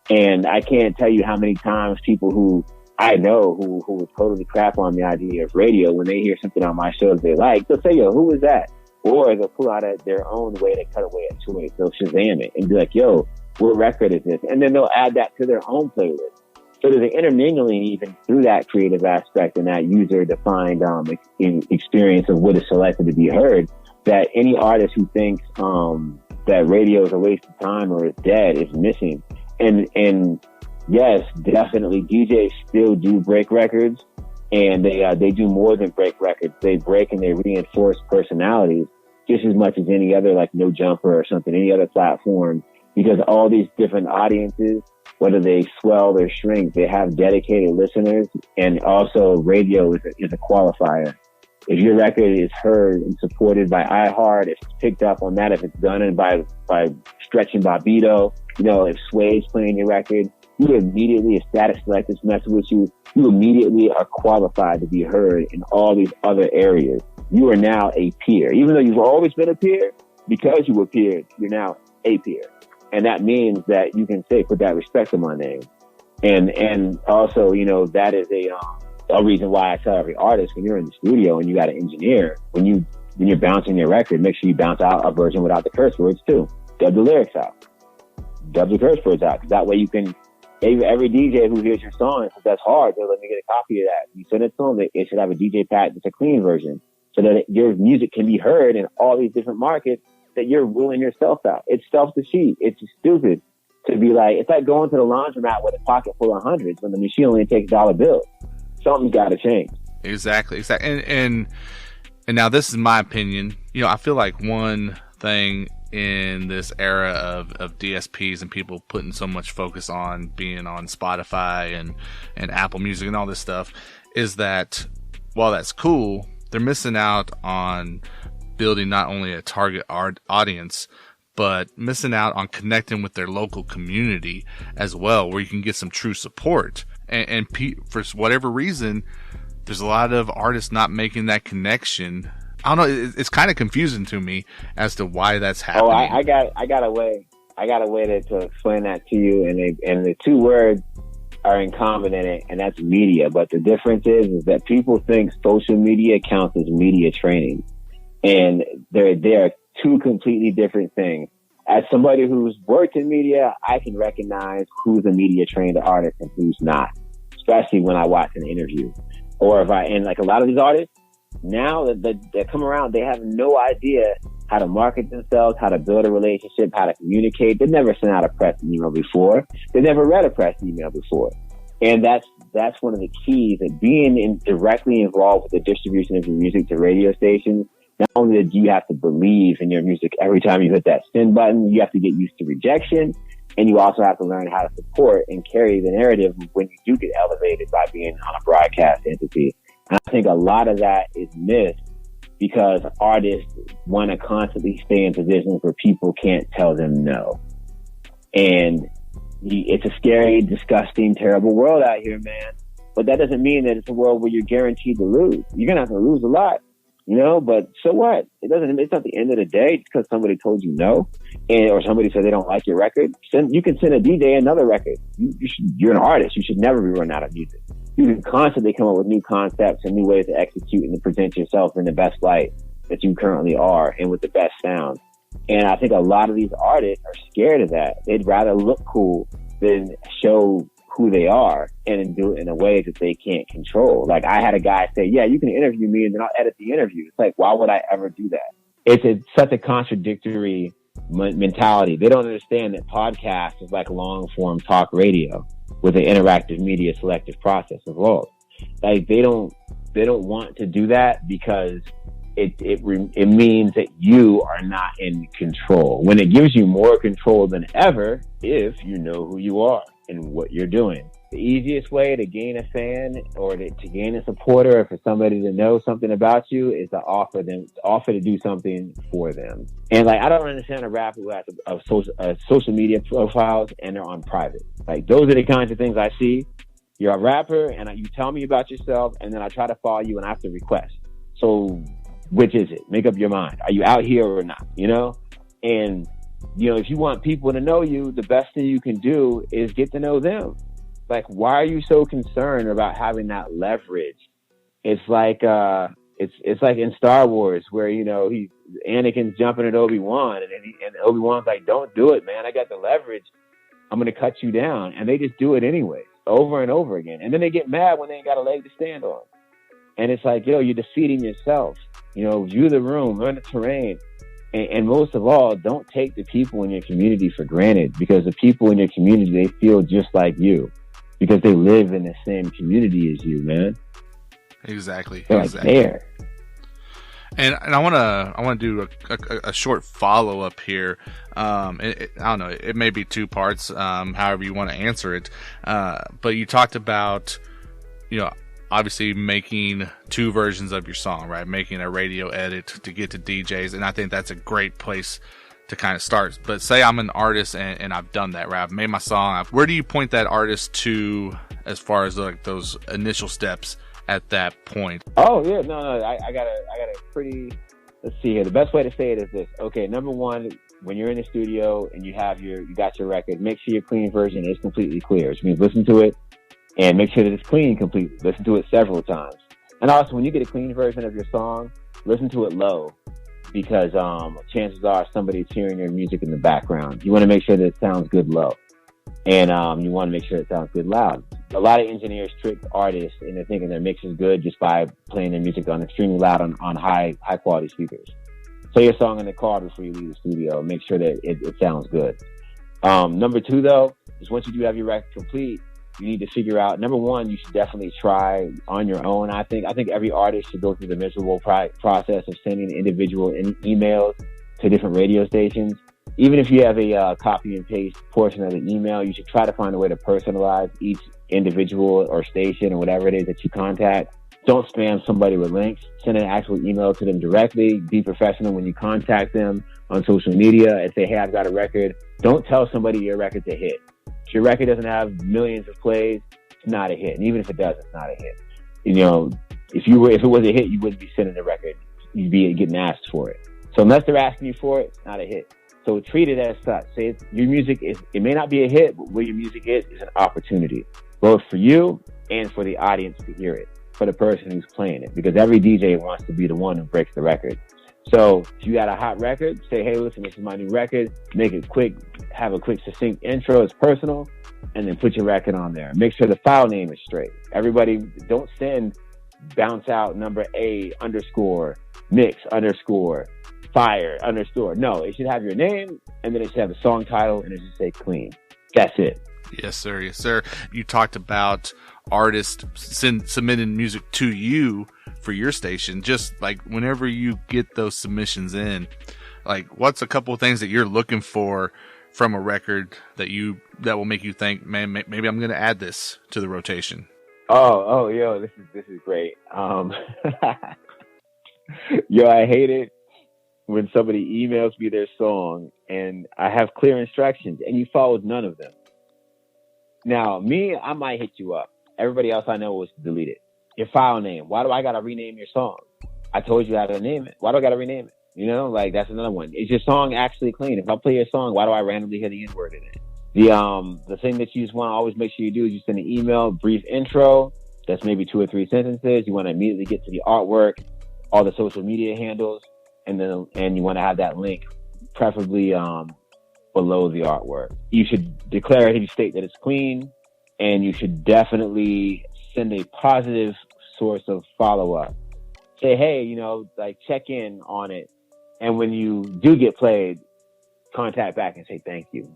And I can't tell you how many times people who I know who would totally crap on the idea of radio, when they hear something on my show that they like, they'll say, yo, who was that? Or they'll pull out their own way to cut away a choice. They'll Shazam it and be like, yo, what record is this? And then they'll add that to their own playlist. So there's an intermingling even through that creative aspect and that user-defined experience of what is selected to be heard, that any artist who thinks that radio is a waste of time or is dead is missing. And yes, definitely DJs still do break records, and they do more than break records. They break and they reinforce personalities just as much as any other, like No Jumper or something, any other platform, because all these different audiences, whether they swell or shrink, they have dedicated listeners. And also radio is a qualifier. If your record is heard and supported by iHeart, if it's picked up on that, if it's done by Stretch and Bobbito, if Sway's playing your record, you immediately, if Static Selectors mess with you, you immediately are qualified to be heard in all these other areas. You are now a peer. Even though you've always been a peer, because you were peered, you're now a peer. And that means that you can say, put that respect on my name. And also, that is a reason why I tell every artist, when you're in the studio and you got an engineer, when you're bouncing your record, make sure you bounce out a version without the curse words too. Dub the lyrics out. Dub the curse words out. Because that way you can, every DJ who hears your song, if that's hard, they'll let me get a copy of that. You send it to them, it should have a DJ pad that's a clean version, so that your music can be heard in all these different markets, that you're ruling yourself out. It's self-deceit. It's stupid to be like, it's like going to the laundromat with a pocket full of hundreds when the machine only takes dollar bills. Something's got to change. Exactly. And now this is my opinion. I feel like one thing in this era of DSPs and people putting so much focus on being on Spotify and Apple Music and all this stuff is that while that's cool, they're missing out on building not only a target audience, but missing out on connecting with their local community as well, where you can get some true support. And for whatever reason, there's a lot of artists not making that connection. I don't know. It's kind of confusing to me as to why that's happening. Oh, I got a way to explain that to you. And the two words are in common in it, and that's media. But the difference is that people think social media counts as media training. And they are two completely different things. As somebody who's worked in media, I can recognize who's a media trained artist and who's not, especially when I watch an interview. Or and like a lot of these artists, now that come around, they have no idea how to market themselves, how to build a relationship, how to communicate. They've never sent out a press email before. They've never read a press email before. And that's one of the keys, that being directly involved with the distribution of your music to radio stations. Not only do you have to believe in your music every time you hit that send button, you have to get used to rejection, and you also have to learn how to support and carry the narrative when you do get elevated by being on a broadcast entity. And I think a lot of that is missed because artists want to constantly stay in positions where people can't tell them no. And it's a scary, disgusting, terrible world out here, man. But that doesn't mean that it's a world where you're guaranteed to lose. You're going to have to lose a lot. But so what? It's not the end of the day just because somebody told you no, or somebody said they don't like your record. You can send a DJ another record. You're an artist. You should never be running out of music. You can constantly come up with new concepts and new ways to execute and to present yourself in the best light that you currently are and with the best sound. And I think a lot of these artists are scared of that. They'd rather look cool than show who they are and do it in a way that they can't control. Like I had a guy say, yeah, you can interview me and then I'll edit the interview. It's like, why would I ever do that? It's such a contradictory mentality. They don't understand that podcast is like long form talk radio with an interactive media selective process involved. Like they don't want to do that because it means that you are not in control, when it gives you more control than ever if you know who you are and what you're doing. The easiest way to gain a fan or to gain a supporter, or for somebody to know something about you, is to offer to do something for them. And like, I don't understand a rapper who has social media profiles and they're on private. Like those are the kinds of things I see. You're a rapper and you tell me about yourself, and then I try to follow you and I have to request. So which is it? Make up your mind. Are you out here or not? You know? And, you know, if you want people to know you, the best thing you can do is get to know them. Like, why are you so concerned about having that leverage? It's like, it's like in Star Wars where, you know, Anakin's jumping at Obi-Wan and Obi-Wan's like, don't do it, man. I got the leverage. I'm going to cut you down. And they just do it anyway, over and over again. And then they get mad when they ain't got a leg to stand on. And it's like, yo, you're defeating yourself. You know, view the room, learn the terrain. And most of all, don't take the people in your community for granted, because the people in your community, they feel just like you because they live in the same community as you, man. Exactly. They're exactly. Like there. And I want to do a short follow up here. I don't know. It may be two parts. However you want to answer it. But you talked about, you know, obviously making two versions of your song, right? Making a radio edit to get to DJs. And I think that's a great place to kind of start. But say I'm an artist and I've done that, right? I've made my song. Where do you point that artist to as far as like those initial steps at that point? Oh yeah, no. I got a pretty, let's see here. The best way to say it is this. Okay, number one, when you're in the studio and you got your record, make sure your clean version is completely clear, which means listen to it and make sure that it's clean completely. Listen to it several times. And also, when you get a clean version of your song, listen to it low, because chances are somebody's hearing your music in the background. You want to make sure that it sounds good low. And you want to make sure it sounds good loud. A lot of engineers trick artists into thinking their mix is good just by playing their music on extremely loud on high quality speakers. Play your song in the car before you leave the studio. Make sure that it sounds good. Number two, though, is once you do have your record complete, you need to figure out, number one, you should definitely try on your own. I think every artist should go through the miserable process of sending individual emails to different radio stations. Even if you have a copy and paste portion of the email, you should try to find a way to personalize each individual or station or whatever it is that you contact. Don't spam somebody with links. Send an actual email to them directly. Be professional when you contact them on social media and say, hey, I've got a record. Don't tell somebody your record's a hit. If your record doesn't have millions of plays, it's not a hit. And even if it does, it's not a hit. You know, if it was a hit, you wouldn't be sending the record. You'd be getting asked for it. So unless they're asking you for it, it's not a hit. So treat it as such. Say your music it may not be a hit, but where your music is an opportunity, both for you and for the audience to hear it, for the person who's playing it, because every DJ wants to be the one who breaks the record. So if you got a hot record, say, hey, listen, this is my new record. Make it quick, have a quick, succinct intro. It's personal, and then put your record on there. Make sure the file name is straight. Everybody, don't send bounce out number A _ mix _ fire _ No, it should have your name, and then it should have a song title, and it should say clean. That's it. Yes, sir. Yes, sir. You talked about artists submitting music to you for your station. Just like whenever you get those submissions in, like what's a couple of things that you're looking for from a record that will make you think, man, maybe I'm going to add this to the rotation? Oh, yo, this is great. Yo, I hate it when somebody emails me their song and I have clear instructions and you followed none of them. Now, me, I might hit you up. Everybody else I know was to delete it. Your file name. Why do I got to rename your song? I told you how to name it. Why do I got to rename it? You know, like that's another one. Is your song actually clean? If I play your song, why do I randomly hear the N-word in it? The thing that you just want to always make sure you do is you send an email, brief intro. That's maybe 2 or 3 sentences. You want to immediately get to the artwork, all the social media handles, and you want to have that link, preferably below the artwork. You should declaratively state that it's clean and you should definitely send a positive source of follow-up. Say, hey, like check in on it. And when you do get played, contact back and say thank you.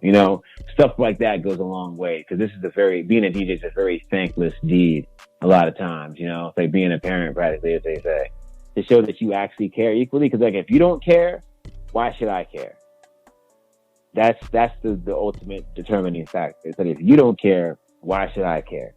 Stuff like that goes a long way, because being a DJ is a very thankless deed a lot of times. It's like being a parent practically, as they say, to show that you actually care equally. Because like, if you don't care, why should I care? That's the ultimate determining factor. It's that if you don't care, why should I care?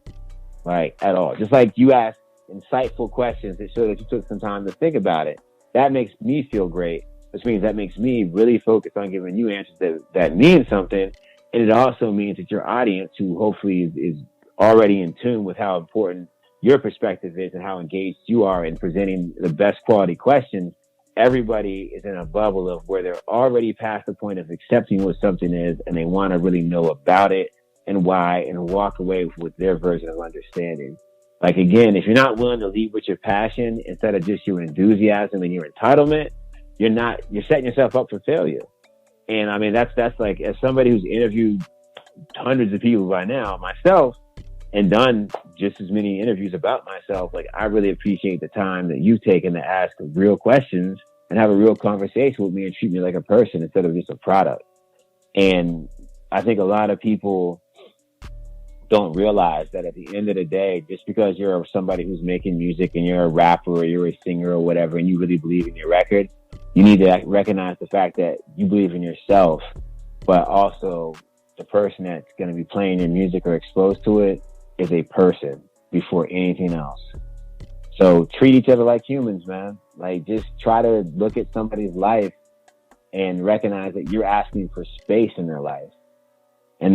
Right? At all. Just like you ask insightful questions that show that you took some time to think about it. That makes me feel great, which means that makes me really focus on giving you answers that mean something. And it also means that your audience, who hopefully is already in tune with how important your perspective is and how engaged you are in presenting the best quality questions, everybody is in a bubble of where they're already past the point of accepting what something is, and they want to really know about it and why, and walk away with their version of understanding. Like, again, if you're not willing to lead with your passion instead of just your enthusiasm and your entitlement, you're setting yourself up for failure. And I mean, that's like, as somebody who's interviewed hundreds of people by now, myself, and done just as many interviews about myself, like, I really appreciate the time that you've taken to ask real questions and have a real conversation with me and treat me like a person instead of just a product. And I think a lot of people don't realize that at the end of the day, just because you're somebody who's making music and you're a rapper or you're a singer or whatever, and you really believe in your record, you need to recognize the fact that you believe in yourself, but also the person that's going to be playing your music or exposed to it is a person before anything else. So treat each other like humans, man. Like, just try to look at somebody's life and recognize that you're asking for space in their life. And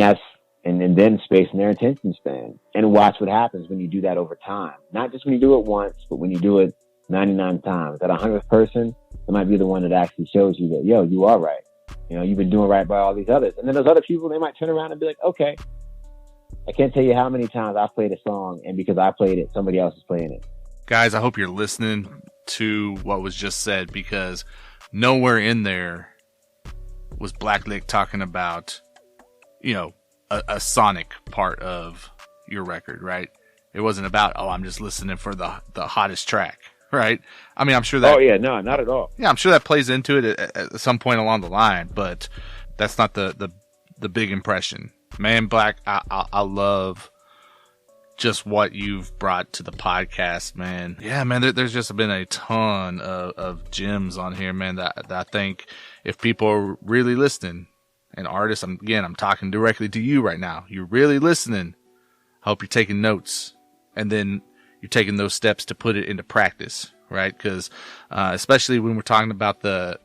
then space in their attention span, and watch what happens when you do that over time. Not just when you do it once, but when you do it 99 times. That 100th person, it might be the one that actually shows you that, yo, you are right. You've been doing right by all these others. And then those other people, they might turn around and be like, okay, I can't tell you how many times I've played a song, and because I played it, somebody else is playing it. Guys, I hope you're listening to what was just said, because nowhere in there was BlackLiq talking about, a sonic part of your record, right? It wasn't about, I'm just listening for the hottest track, right? I mean, I'm sure that... Oh, yeah, no, not at all. Yeah, I'm sure that plays into it at some point along the line, but that's not the big impression. Man, Black, I love just what you've brought to the podcast, man. Yeah, man, there's just been a ton of gems on here, man, that I think if people are really listening, and artists, I'm talking directly to you right now. You're really listening. I hope you're taking notes, and then you're taking those steps to put it into practice, right? Because especially when we're talking about the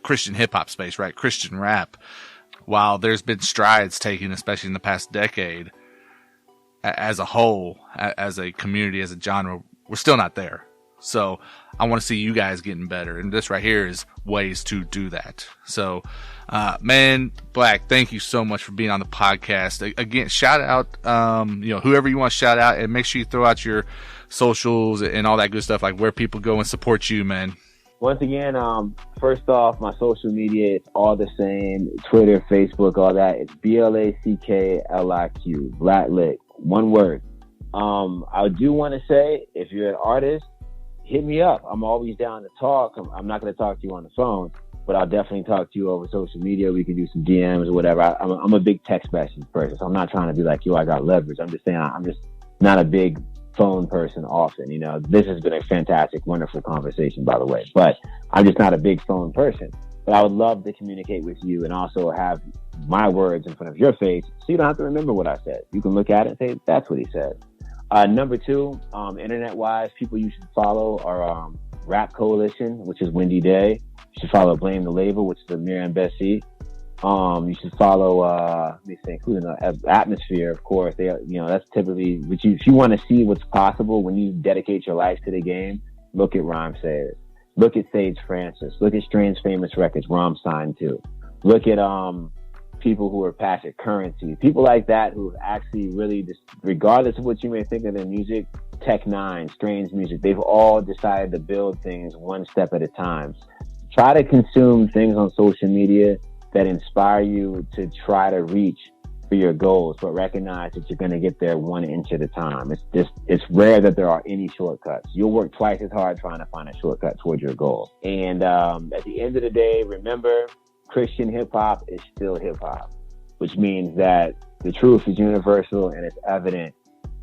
Christian hip hop space, right? Christian rap. While there's been strides taken, especially in the past decade, as a whole, as a community, as a genre, we're still not there. So I want to see you guys getting better, and this right here is ways to do that. So, man, Black, thank you so much for being on the podcast. Again, shout out, whoever you want to shout out, and make sure you throw out your socials and all that good stuff, like where people go and support you, man. Once again, first off, my social media, it's all the same. Twitter, Facebook, all that. It's BlackLiq, BlackLiq, one word. I do want to say, if you're an artist, hit me up. I'm always down to talk. I'm not going to talk to you on the phone, but I'll definitely talk to you over social media. We can do some DMs or whatever. I'm a big text message person, so I'm not trying to be like, yo, I got leverage. I'm just saying I'm just not a big phone person often. This has been a fantastic, wonderful conversation, by the way, but I'm just not a big phone person. But I would love to communicate with you and also have my words in front of your face, so you don't have to remember what I said. You can look at it and say, that's what he said. Number two, internet-wise, people you should follow are Rap Coalition, which is Windy Day. You should follow Blame the Label, which is Amir and Bessie. You should follow, let me think, Atmosphere, of course. That's typically, if you want to see what's possible when you dedicate your life to the game, look at Rhyme Sayers. Look at Sage Francis. Look at Strange Famous Records, where I'm signed to. Look at people who are Patrick Currency, people like that who actually really, just, regardless of what you may think of their music, Tech Nine, Strange Music, they've all decided to build things one step at a time. Try to consume things on social media that inspire you to try to reach for your goals, but recognize that you're going to get there 1 inch at a time. It's rare that there are any shortcuts. You'll work twice as hard trying to find a shortcut towards your goal. And at the end of the day, remember, Christian hip hop is still hip hop, which means that the truth is universal and it's evident.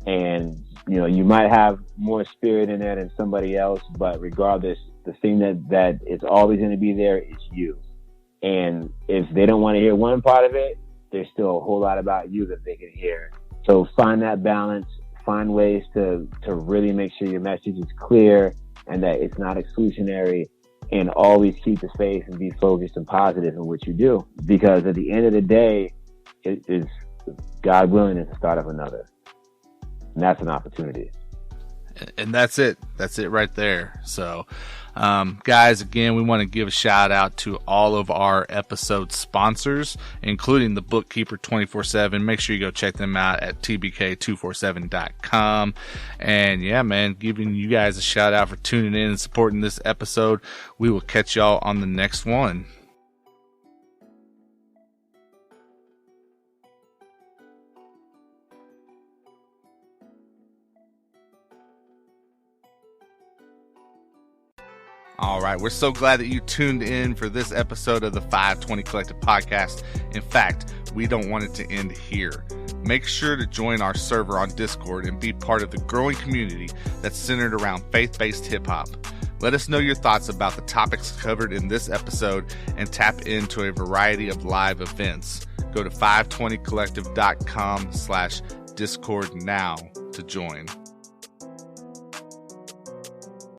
And, you know, you might have more spirit in there than somebody else, but regardless, the thing that is always going to be there is you. And if they don't want to hear one part of it, there's still a whole lot about you that they can hear. So find that balance, find ways to really make sure your message is clear and that it's not exclusionary, and always keep the faith and be focused and positive in what you do. Because at the end of the day, it is, God willing, it's the start of another. And that's an opportunity. And that's it. That's it right there. So, guys, again, we want to give a shout out to all of our episode sponsors, including the Bookkeeper 24/7. Make sure you go check them out at tbk247.com. And yeah, man, giving you guys a shout out for tuning in and supporting this episode. We will catch y'all on the next one. All right, we're so glad that you tuned in for this episode of the 520 Collective Podcast. In fact, we don't want it to end here. Make sure to join our server on Discord and be part of the growing community that's centered around faith-based hip-hop. Let us know your thoughts about the topics covered in this episode and tap into a variety of live events. Go to 520collective.com/Discord now to join.